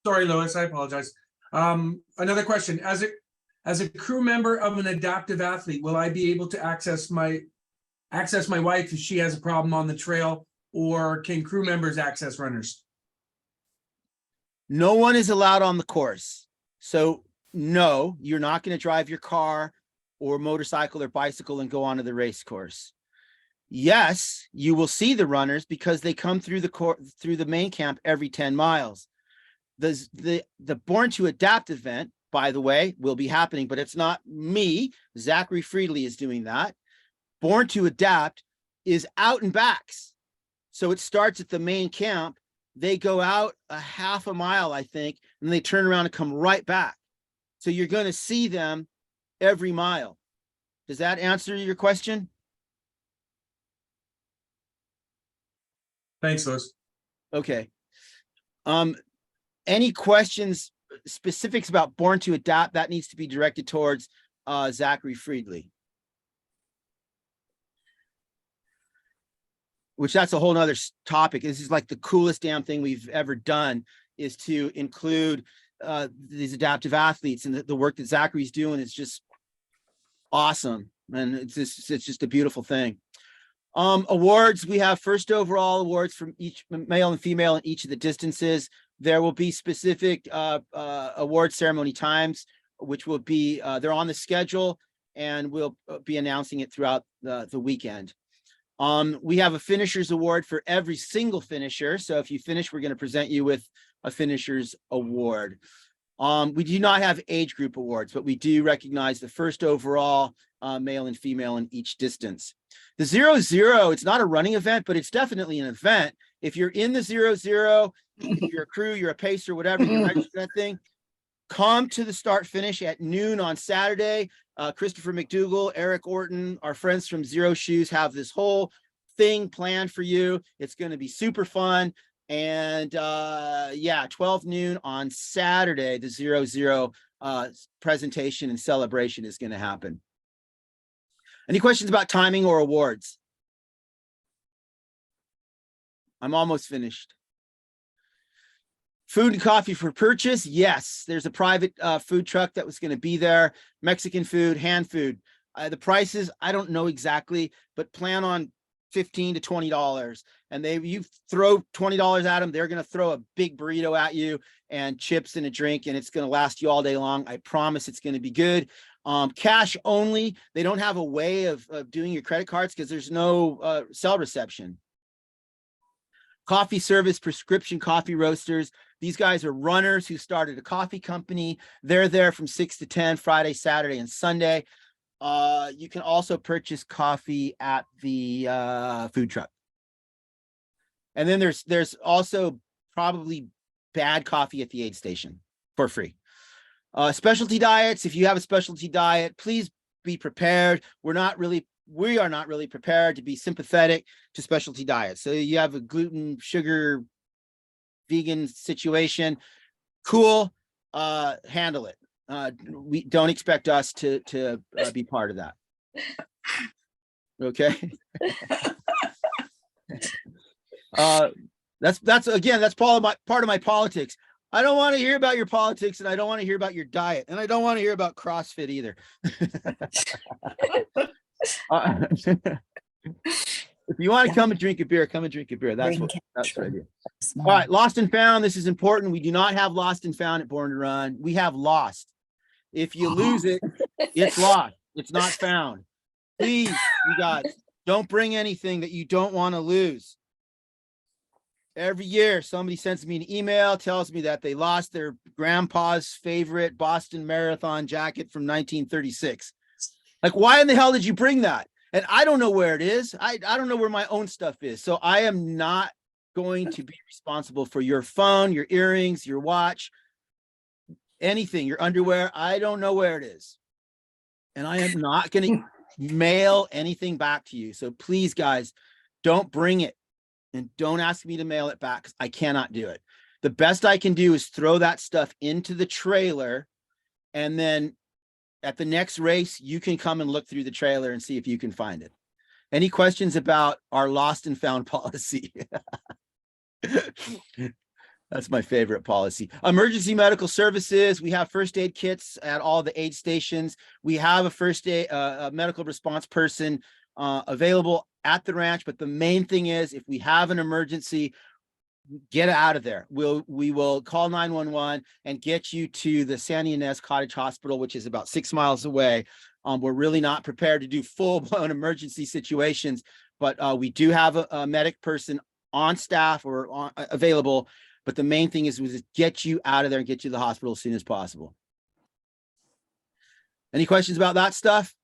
Sorry, Louis, I apologize. Another question. As a crew member of an adaptive athlete, will I be able to access my wife if she has a problem on the trail, or can crew members access runners? No one is allowed on the course. So no, you're not going to drive your car or motorcycle or bicycle and go onto the race course. Yes, you will see the runners because they come through the main camp every 10 miles. The Born to Adapt event, by the way, will be happening, but it's not me. Zachary Friedley is doing that. Born to Adapt is out and backs. So it starts at the main camp. They go out a half a mile, I think, and they turn around and come right back. So you're going to see them every mile. Does that answer your question? Thanks, Louis. Okay. Any questions, specifics about Born to Adapt? That needs to be directed towards Zachary Friedley. Which that's a whole nother topic. This is like the coolest damn thing we've ever done, is to include these adaptive athletes, and the work that Zachary's doing is just awesome. And it's just a beautiful thing. Awards, we have first overall awards from each male and female in each of the distances. There will be specific award ceremony times, which will be, they're on the schedule, and we'll be announcing it throughout the weekend. We have a finisher's award for every single finisher. So if you finish, we're going to present you with a finisher's award. We do not have age group awards, but we do recognize the first overall male and female in each distance. The 0-0, it's not a running event, but it's definitely an event. If you're in the 0-0, if you're a crew, you're a pacer, whatever, you register that thing, come to the start finish at noon on Saturday. Christopher McDougall, Eric Orton, our friends from Zero Shoes have this whole thing planned for you. It's going to be super fun. And yeah, 12 noon on Saturday, the 0-0 presentation and celebration is going to happen. Any questions about timing or awards? I'm almost finished. Food and coffee for purchase. Yes, there's a private food truck that was going to be there. Mexican food, hand food. The prices, I don't know exactly, but plan on $15 to $20. And you throw $20 at them, they're going to throw a big burrito at you and chips and a drink, and it's going to last you all day long. I promise it's going to be good. Cash only. They don't have a way of doing your credit cards because there's no cell reception. Coffee service, prescription coffee roasters. These guys are runners who started a coffee company. They're there from 6 to 10, Friday, Saturday, and Sunday. You can also purchase coffee at the food truck. And then there's also probably bad coffee at the aid station for free. Specialty diets. If you have a specialty diet, please be prepared. We are not really prepared to be sympathetic to specialty diets. So you have a gluten, sugar, vegan situation. Cool. Handle it. We don't expect us to be part of that. Okay. That's part of my politics. I don't want to hear about your politics, and I don't want to hear about your diet, and I don't want to hear about CrossFit either. If you want to come and drink a beer, come and drink a beer. That's what I do. All right, lost and found. This is important. We do not have lost and found at Born to Run. We have lost. If you lose it, it's lost. It's not found. Please, you guys, don't bring anything that you don't want to lose. Every year, somebody sends me an email, tells me that they lost their grandpa's favorite Boston Marathon jacket from 1936. Like, why in the hell did you bring that? And I don't know where it is. I don't know where my own stuff is. So I am not going to be responsible for your phone, your earrings, your watch, anything, your underwear. I don't know where it is. And I am not going to mail anything back to you. So please, guys, don't bring it. And don't ask me to mail it back because I cannot do it. The best I can do is throw that stuff into the trailer. And then at the next race, you can come and look through the trailer and see if you can find it. Any questions about our lost and found policy? That's my favorite policy. Emergency medical services. We have first aid kits at all the aid stations. We have a first aid, a medical response person available at the ranch. But the main thing is, if we have an emergency, get out of there. We will call 911 and get you to the Sandy Inez Cottage Hospital, which is about 6 miles away. We're really not prepared to do full-blown emergency situations, but we do have a medic person on staff or available. But the main thing is get you out of there and get you to the hospital as soon as possible. Any questions about that stuff?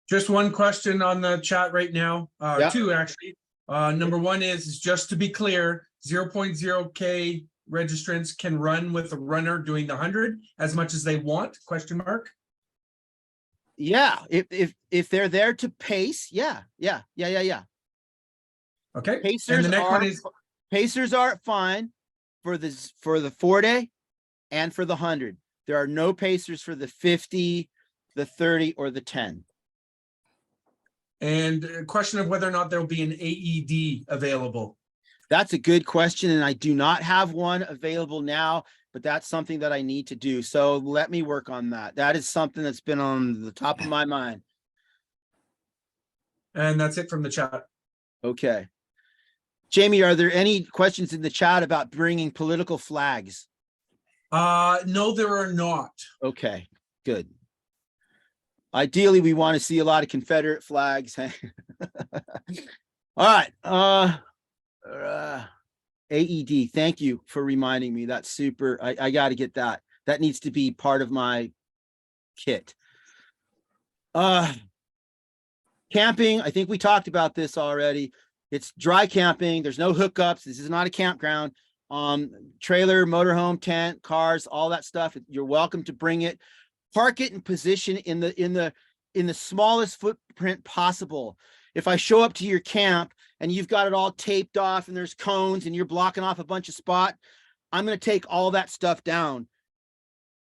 Just one question on the chat right now, Yeah. two actually. Number one is just to be clear, 0.0K registrants can run with a runner doing the 100 as much as they want, question mark? Yeah, if they're there to pace, yeah. Okay, and Pacers the next are one is, Pacers are fine for the 4-day and for the 100. There are no Pacers for the 50, the 30, or the 10. and a question of whether or not there'll be an AED available. That's a good question, and I do not have one available now, but that's something that I need to do. So let me work on that. That is something that's been on the top of my mind. And that's it from the chat. Okay. Jamie, are there any questions in the chat about bringing political flags? No, there are not. Okay, good. Ideally, we want to see a lot of Confederate flags. All right. AED, thank you for reminding me. That's super. I got to get that. That needs to be part of my kit. Camping, I think we talked about this already. It's dry camping. There's no hookups. This is not a campground. Trailer, motorhome, tent, cars, all that stuff. You're welcome to bring it. Park it in position in the smallest footprint possible. If I show up to your camp and you've got it all taped off and there's cones and you're blocking off a bunch of spot, I'm going to take all that stuff down.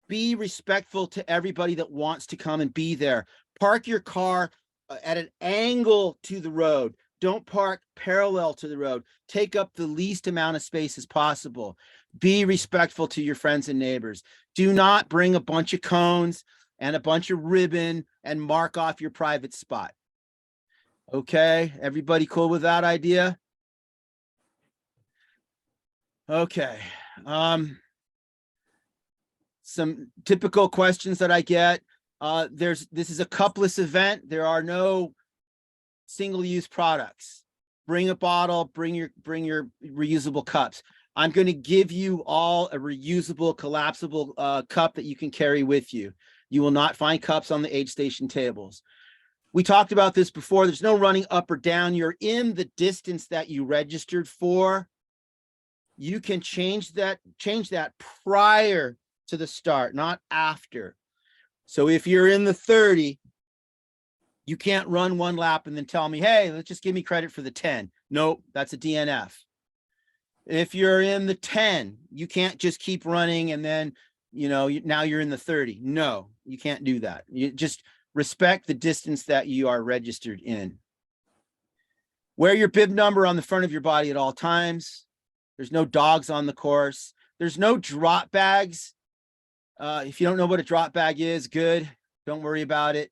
Be respectful to everybody that wants to come and be there. Park your car at an angle to the road. Don't park parallel to the road. Take up the least amount of space as possible. Be respectful to your friends and neighbors. Do not bring a bunch of cones and a bunch of ribbon and mark off your private spot. Okay, everybody cool with that idea? Okay. Some typical questions that I get. This is a cupless event. There are no single-use products. Bring a bottle, bring your reusable cups. I'm going to give you all a reusable, collapsible cup that you can carry with you. You will not find cups on the aid station tables. We talked about this before. There's no running up or down. You're in the distance that you registered for. You can change that prior to the start, not after. So if you're in the 30, you can't run one lap and then tell me, hey, let's just give me credit for the 10. Nope, that's a DNF. If you're in the 10, you can't just keep running and then, now you're in the 30. No, you can't do that. You just respect the distance that you are registered in. Wear your bib number on the front of your body at all times. There's no dogs on the course. There's no drop bags. If you don't know what a drop bag is, good. Don't worry about it.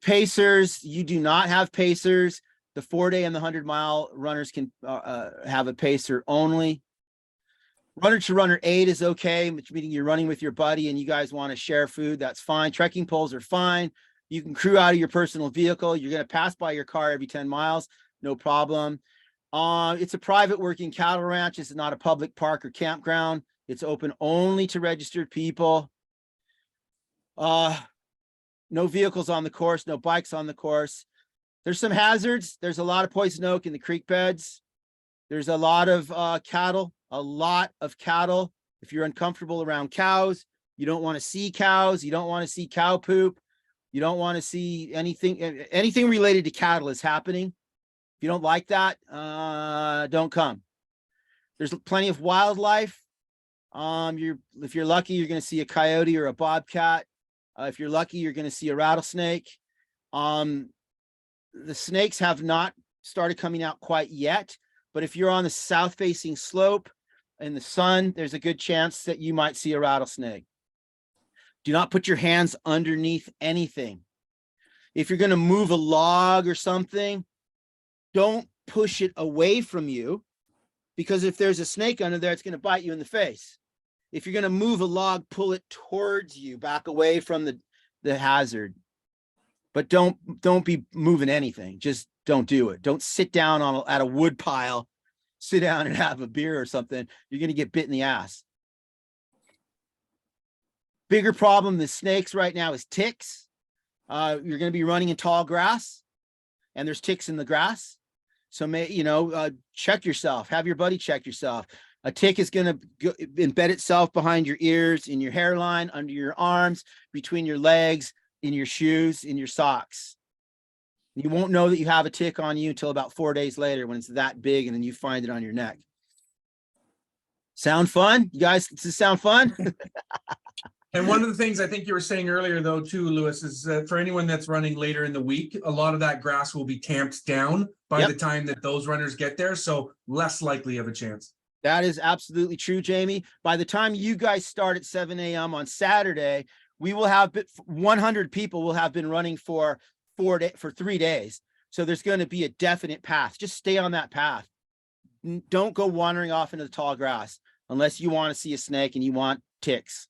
Pacers, you do not have pacers. The 4-day and the 100-mile runners can have a pacer only. Runner to runner aid is okay, which meaning you're running with your buddy and you guys want to share food, that's fine. Trekking poles are fine. You can crew out of your personal vehicle. You're going to pass by your car every 10 miles, no problem. It's a private working cattle ranch. It's not a public park or campground. It's open only to registered people. No vehicles on the course, no bikes on the course. There's some hazards. There's a lot of poison oak in the creek beds. There's a lot of cattle. If you're uncomfortable around cows, you don't want to see cows. You don't want to see cow poop. You don't want to see anything related to cattle is happening. If you don't like that, don't come. There's plenty of wildlife. If you're lucky, you're going to see a coyote or a bobcat. If you're lucky, you're going to see a rattlesnake. The snakes have not started coming out quite yet, but if you're on the south facing slope in the sun, there's a good chance that you might see a rattlesnake. Do not put your hands underneath anything. If you're going to move a log or something, don't push it away from you, because if there's a snake under there, it's going to bite you in the face. If you're going to move a log, pull it towards you, back away from the hazard. But don't be moving anything. Just don't do it. Don't sit down at a wood pile, sit down and have a beer or something. You're going to get bit in the ass. Bigger problem than snakes right now is ticks. You're going to be running in tall grass and there's ticks in the grass. So check yourself, have your buddy check yourself. A tick is going to embed itself behind your ears, in your hairline, under your arms, between your legs, in your shoes, in your socks. You won't know that you have a tick on you until about 4 days later when it's that big and then you find it on your neck. Sound fun? You guys, does this sound fun? And one of the things I think you were saying earlier, though, too, Lewis, is for anyone that's running later in the week, a lot of that grass will be tamped down by the time that those runners get there. So less likely of a chance. That is absolutely true, Jamie. By the time you guys start at 7 a.m. on Saturday, we will have 100 people will have been running for 3 days. So there's going to be a definite path. Just stay on that path. Don't go wandering off into the tall grass unless you want to see a snake and you want ticks.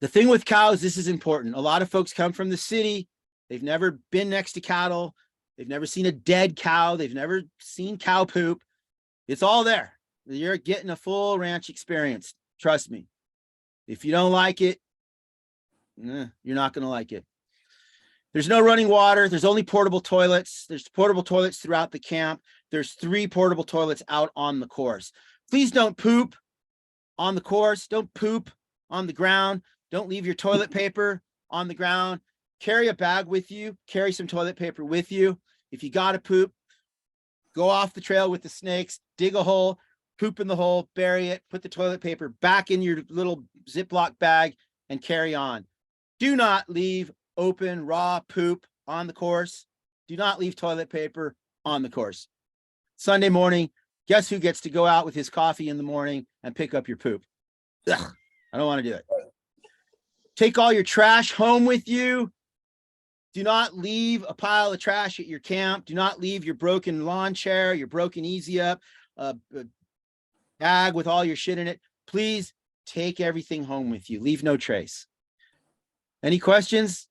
The thing with cows, this is important. A lot of folks come from the city. They've never been next to cattle. They've never seen a dead cow. They've never seen cow poop. It's all there. You're getting a full ranch experience. Trust me. If you don't like it, you're not going to like it. There's no running water. There's only portable toilets. There's portable toilets throughout the camp. There's 3 portable toilets out on the course. Please don't poop on the course. Don't poop on the ground. Don't leave your toilet paper on the ground. Carry a bag with you. Carry some toilet paper with you. If you got to poop, go off the trail with the snakes, dig a hole, poop in the hole, bury it, put the toilet paper back in your little Ziploc bag and carry on. Do not leave open, raw poop on the course. Do not leave toilet paper on the course. Sunday morning, guess who gets to go out with his coffee in the morning and pick up your poop? Ugh, I don't want to do it. Take all your trash home with you. Do not leave a pile of trash at your camp. Do not leave your broken lawn chair, your broken Easy Up, a bag with all your shit in it. Please take everything home with you. Leave no trace. Any questions?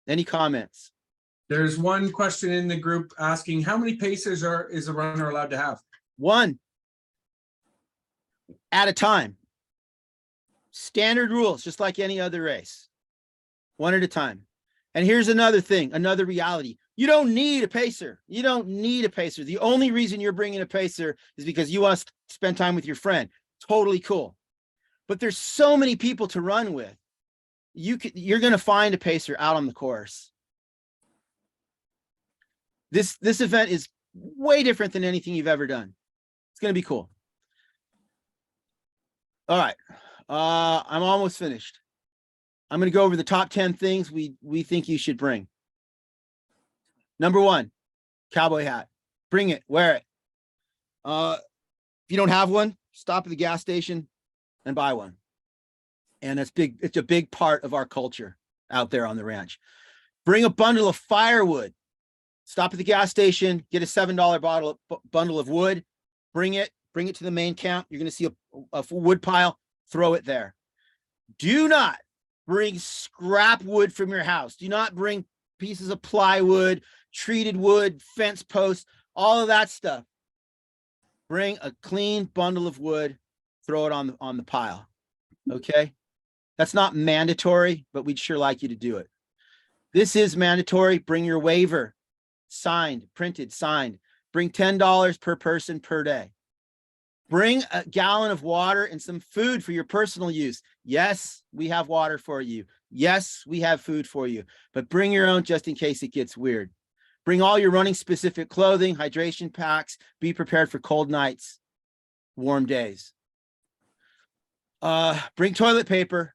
Any comments? There's one question in the group asking, how many pacers is a runner allowed to have? 1 at a time. Standard rules, just like any other race. 1 at a time. And here's another thing, another reality. You don't need a pacer. You don't need a pacer. The only reason you're bringing a pacer is because you want to spend time with your friend. Totally cool. But there's so many people to run with. You're going to find a pacer out on the course. This event is way different than anything you've ever done. It's going to be cool. All right. I'm almost finished. I'm going to go over the top 10 things we think you should bring. Number 1, cowboy hat. Bring it, wear it. If you don't have one, stop at the gas station and buy one. And it's big. It's a big part of our culture out there on the ranch. Bring a bundle of firewood. Stop at the gas station, get a $7 bundle of wood, bring it, bring it to the main camp. You're going to see a wood pile, throw it there. Do not bring scrap wood from your house. Do not bring pieces of plywood, treated wood, fence posts, all of that stuff. Bring a clean bundle of wood, throw it on the pile. Okay? That's not mandatory, but we'd sure like you to do it. This is mandatory. Bring your waiver, signed, printed, signed. Bring $10 per person per day. Bring a gallon of water and some food for your personal use. Yes, we have water for you. Yes, we have food for you, but bring your own just in case it gets weird. Bring all your running specific clothing, hydration packs. Be prepared for cold nights, warm days. Bring toilet paper.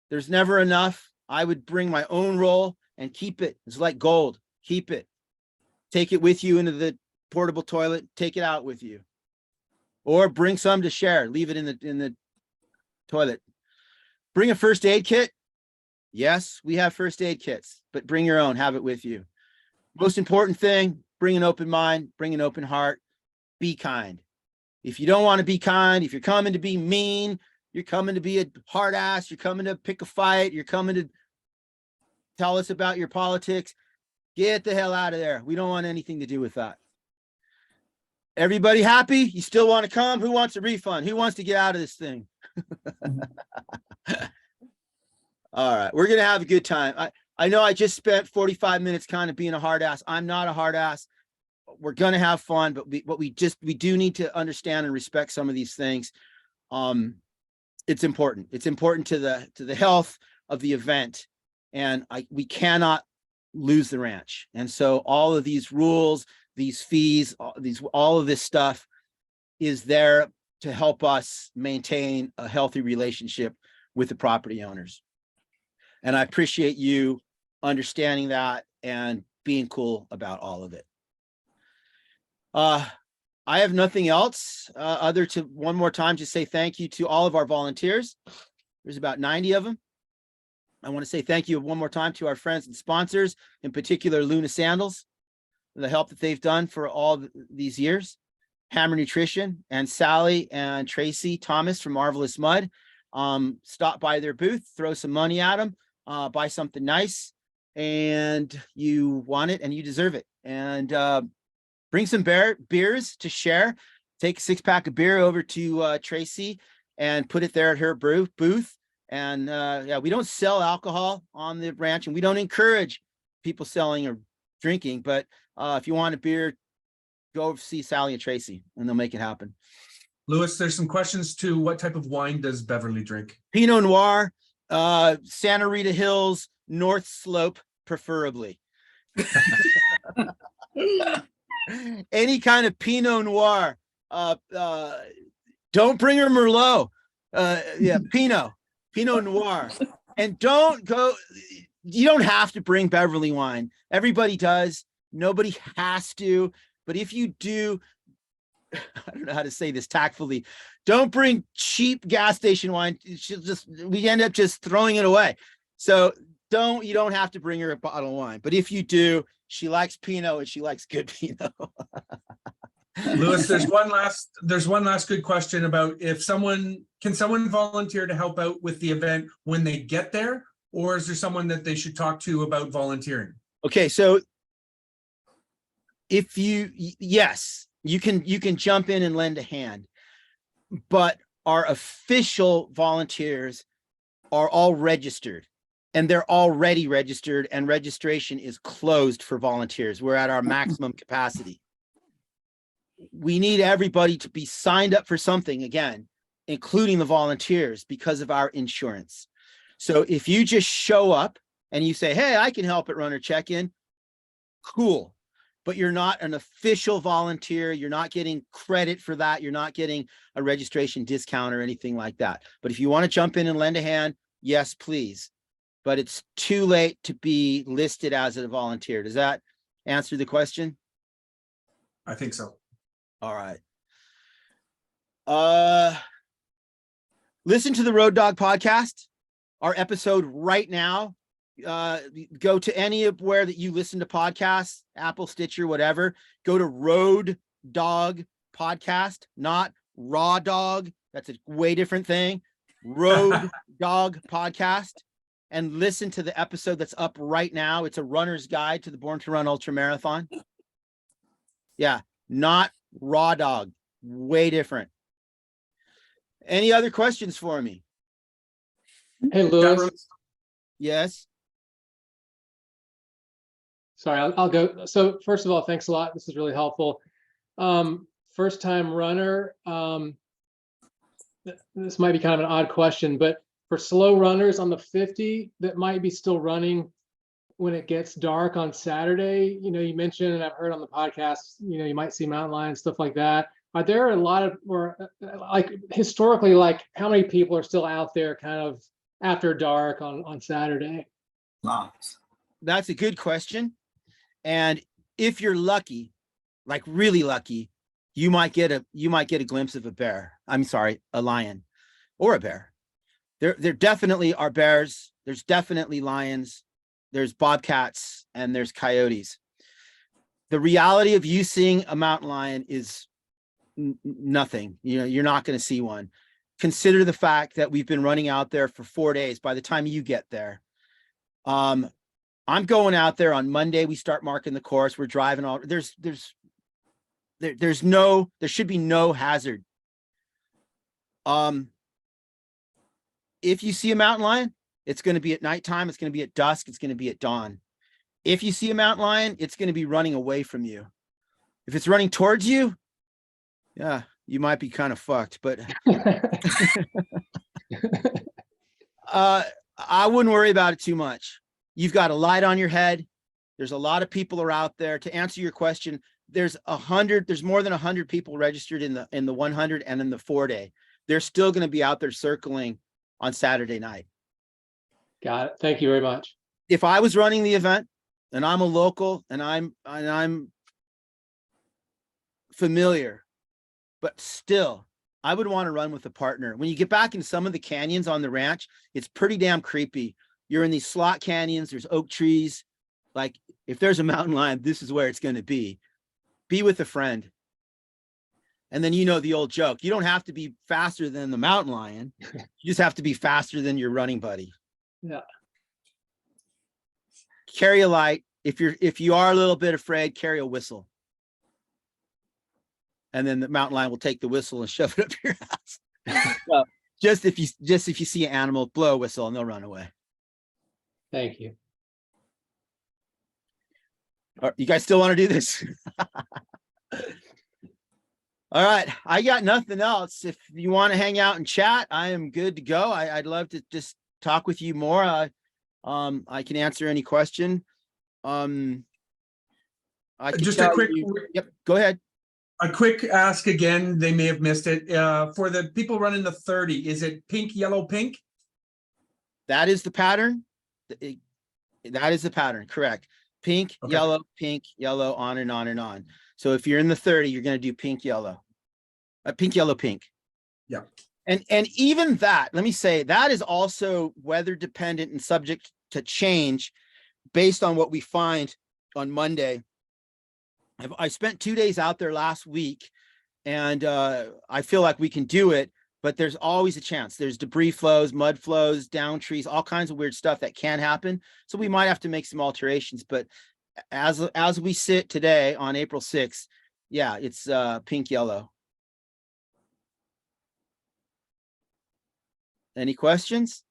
There's never enough. I would bring my own roll and keep it. It's like gold. Keep it. Take it with you into the portable toilet. Take it out with you. Or bring some to share. Leave it in the toilet. Bring a first aid kit. Yes, we have first aid kits, but bring your own. Have it with you. Most important thing, bring an open mind, bring an open heart. Be kind. If you don't want to be kind, if you're coming to be mean, you're coming to be a hard ass, you're coming to pick a fight, you're coming to tell us about your politics, get the hell out of there. We don't want anything to do with that. Everybody happy? You still want to come? Who wants a refund? Who wants to get out of this thing? All right, we're going to have a good time. I know I just spent 45 minutes kind of being a hard ass. I'm not a hard ass. We're going to have fun, but we do need to understand and respect some of these things. It's important. It's important to the health of the event, and we cannot lose the ranch. And so all of these rules, these fees, all of this stuff is there to help us maintain a healthy relationship with the property owners. And I appreciate you understanding that and being cool about all of it. I have nothing else other to one more time just say thank you to all of our volunteers. There's about 90 of them. I want to say thank you one more time to our friends and sponsors, in particular Luna Sandals, for the help that they've done for all these years. Hammer Nutrition and Sally and Tracy Thomas from Marvelous Mud. Stop by their booth, throw some money at them, buy something nice, and you want it and you deserve it. And bring some beers to share. Take a 6-pack of beer over to Tracy and put it there at her booth. And yeah, we don't sell alcohol on the ranch, and we don't encourage people selling or drinking. But if you want a beer, go see Sally and Tracy, and they'll make it happen. Louis, there's some questions to what type of wine does Beverly drink? Pinot Noir, Santa Rita Hills, North Slope, preferably. Any kind of Pinot Noir. Don't bring her Merlot. Yeah, Pinot Noir. And don't go, you don't have to bring Beverly wine. Everybody does. Nobody has to. But if you do, I don't know how to say this tactfully, don't bring cheap gas station wine. We end up just throwing it away. So you don't have to bring her a bottle of wine. But if you do, she likes Pinot and she likes good Pinot. Louis, there's one last good question about can someone volunteer to help out with the event when they get there, or is there someone that they should talk to about volunteering? Okay, so yes, you can jump in and lend a hand, but our official volunteers are all registered, and they're already registered, and registration is closed for volunteers. We're at our maximum capacity. We need everybody to be signed up for something, again, including the volunteers, because of our insurance. So if you just show up and you say, hey, I can help at Runner Check-In, cool. But you're not an official volunteer. You're not getting credit for that. You're not getting a registration discount or anything like that. But if you want to jump in and lend a hand, yes, please. But it's too late to be listed as a volunteer. Does that answer the question? I think so. All right. Listen to the Road Dog podcast, our episode right now. Go to anywhere that you listen to podcasts, Apple, Stitcher, whatever. Go to Road Dog Podcast, not Raw Dog. That's a way different thing. Road Dog Podcast. And listen to the episode that's up right now. It's a runner's guide to the Born to Run Ultra Marathon. Yeah, not Raw Dog. Way different. Any other questions for me? Hey, Lewis. Yes. Sorry, I'll go. So first of all, thanks a lot. This is really helpful. First time runner. This might be kind of an odd question, but for slow runners on the 50 that might be still running when it gets dark on Saturday, you mentioned, and I've heard on the podcast, you might see mountain lions, stuff like that. Are there a lot of, or like historically, like how many people are still out there kind of after dark on Saturday? That's a good question. And if you're lucky, like really lucky, you might get a glimpse of a bear. I'm sorry, a lion or a bear. There definitely are bears. There's definitely lions. There's bobcats and there's coyotes. The reality of you seeing a mountain lion is nothing. You're not going to see one. Consider the fact that we've been running out there for 4 days. By the time you get there, I'm going out there on Monday. We start marking the course. We're driving all. There should be no hazard. If you see a mountain lion, it's going to be at nighttime. It's going to be at dusk. It's going to be at dawn. If you see a mountain lion, it's going to be running away from you. If it's running towards you, yeah, you might be kind of fucked, but I wouldn't worry about it too much. You've got a light on your head. There's a lot of people are out there. To answer your question, there's more than 100 people registered in the 100 and in the 4-day. They're still going to be out there circling on Saturday night. Got it. Thank you very much. If I was running the event and I'm a local and I'm familiar, but still, I would want to run with a partner. When you get back in some of the canyons on the ranch, it's pretty damn creepy. You're in these slot canyons, there's oak trees. Like if there's a mountain lion, this is where it's going to be. Be with a friend. And then the old joke, you don't have to be faster than the mountain lion. You just have to be faster than your running buddy. Yeah. Carry a light. If you are a little bit afraid, carry a whistle. And then the mountain lion will take the whistle and shove it up your ass. So just if you see an animal, blow a whistle and they'll run away. Thank you. You guys still want to do this? All right. I got nothing else. If you want to hang out and chat, I am good to go. I'd love to just talk with you more. I can answer any question. I can Just a quick, yep, go ahead. A quick ask again, they may have missed it. For the people running the 30, is it pink, yellow, pink? That is the pattern. That is the pattern, correct. Pink, Okay. yellow, on and on and on. So if you're in the 30, you're going to do pink, yellow, pink. Yeah. And even that, let me say, that is also weather dependent and subject to change based on what we find on Monday. I spent 2 days out there last week and I feel like we can do it, but there's always a chance. There's debris flows, mud flows, down trees, all kinds of weird stuff that can happen. So we might have to make some alterations, but as we sit today on April 6th, yeah, it's pink, yellow. Any questions?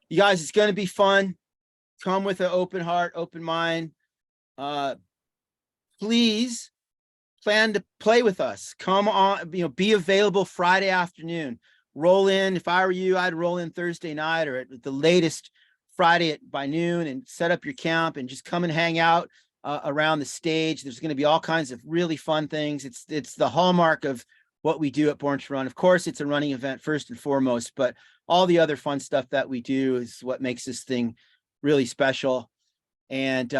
You guys, it's going to be fun. Come with an open heart, open mind. Please plan to play with us. Come on, be available Friday afternoon. Roll in. If I were you, I'd roll in Thursday night or at the latest Friday by noon and set up your camp and just come and hang out around the stage. There's going to be all kinds of really fun things. It's the hallmark of what we do at Born to Run. Of course, it's a running event first and foremost, but all the other fun stuff that we do is what makes this thing really special. And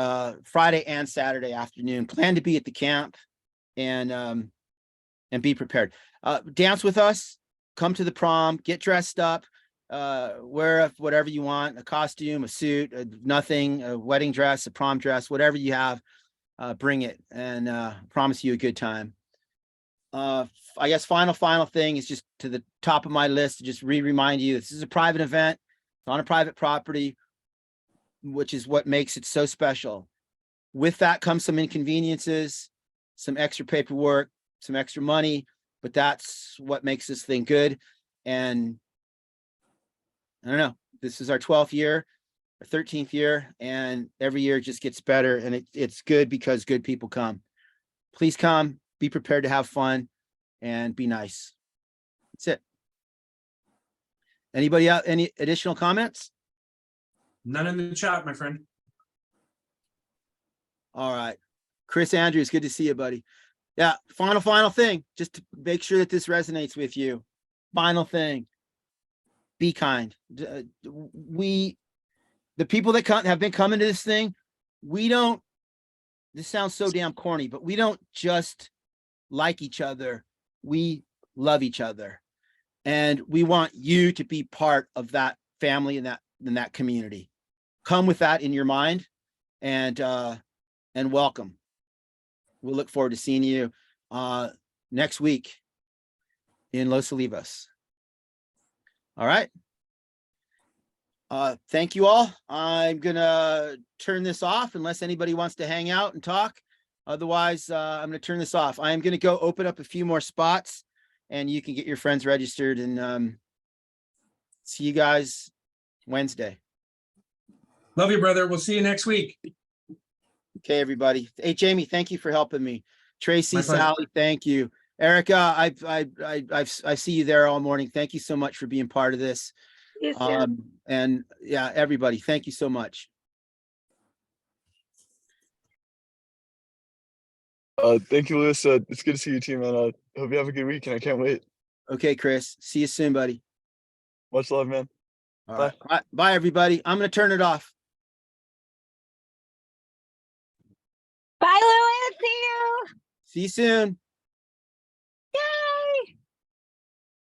Friday and Saturday afternoon, plan to be at the camp and be prepared. Dance with us, come to the prom, get dressed up, wear whatever you want, a costume, a suit, nothing, a wedding dress, a prom dress, whatever you have, bring it and promise you a good time. I guess final thing is just to the top of my list to just remind you, this is a private event on a private property, which is what makes it so special. With that comes some inconveniences, some extra paperwork, some extra money, but that's what makes this thing good. And I don't know, this is our 12th year, our 13th year, and every year it just gets better. And it's good because good people come. Please come, be prepared to have fun, and be nice. That's it. Anybody out? Any additional comments? None in the chat, my friend. All right. Chris Andrews, good to see you, buddy. Yeah, final thing, just to make sure that this resonates with you. Final thing, be kind. The people that have been coming to this thing, this sounds so damn corny, but we don't just like each other, we love each other. And we want you to be part of that family and that community. Come with that in your mind, and welcome. We'll look forward to seeing you next week in Los Olivos. All right. Thank you all. I'm gonna turn this off unless anybody wants to hang out and talk. Otherwise, I'm gonna turn this off. I am gonna go open up a few more spots, and you can get your friends registered, and see you guys Wednesday. Love you, brother. We'll see you next week. Okay, everybody. Hey, Jamie, thank you for helping me. Tracy, My pleasure. Sally, thank you. Erica, I see you there all morning. Thank you so much for being part of this. Yes, sir. And yeah, everybody, thank you so much. Thank you, Lewis. It's good to see you too, man. I hope you have a good week, and I can't wait. Okay, Chris. See you soon, buddy. Much love, man. All right. Bye, everybody. I'm going to turn it off. Bye, Louis. See you. See you soon.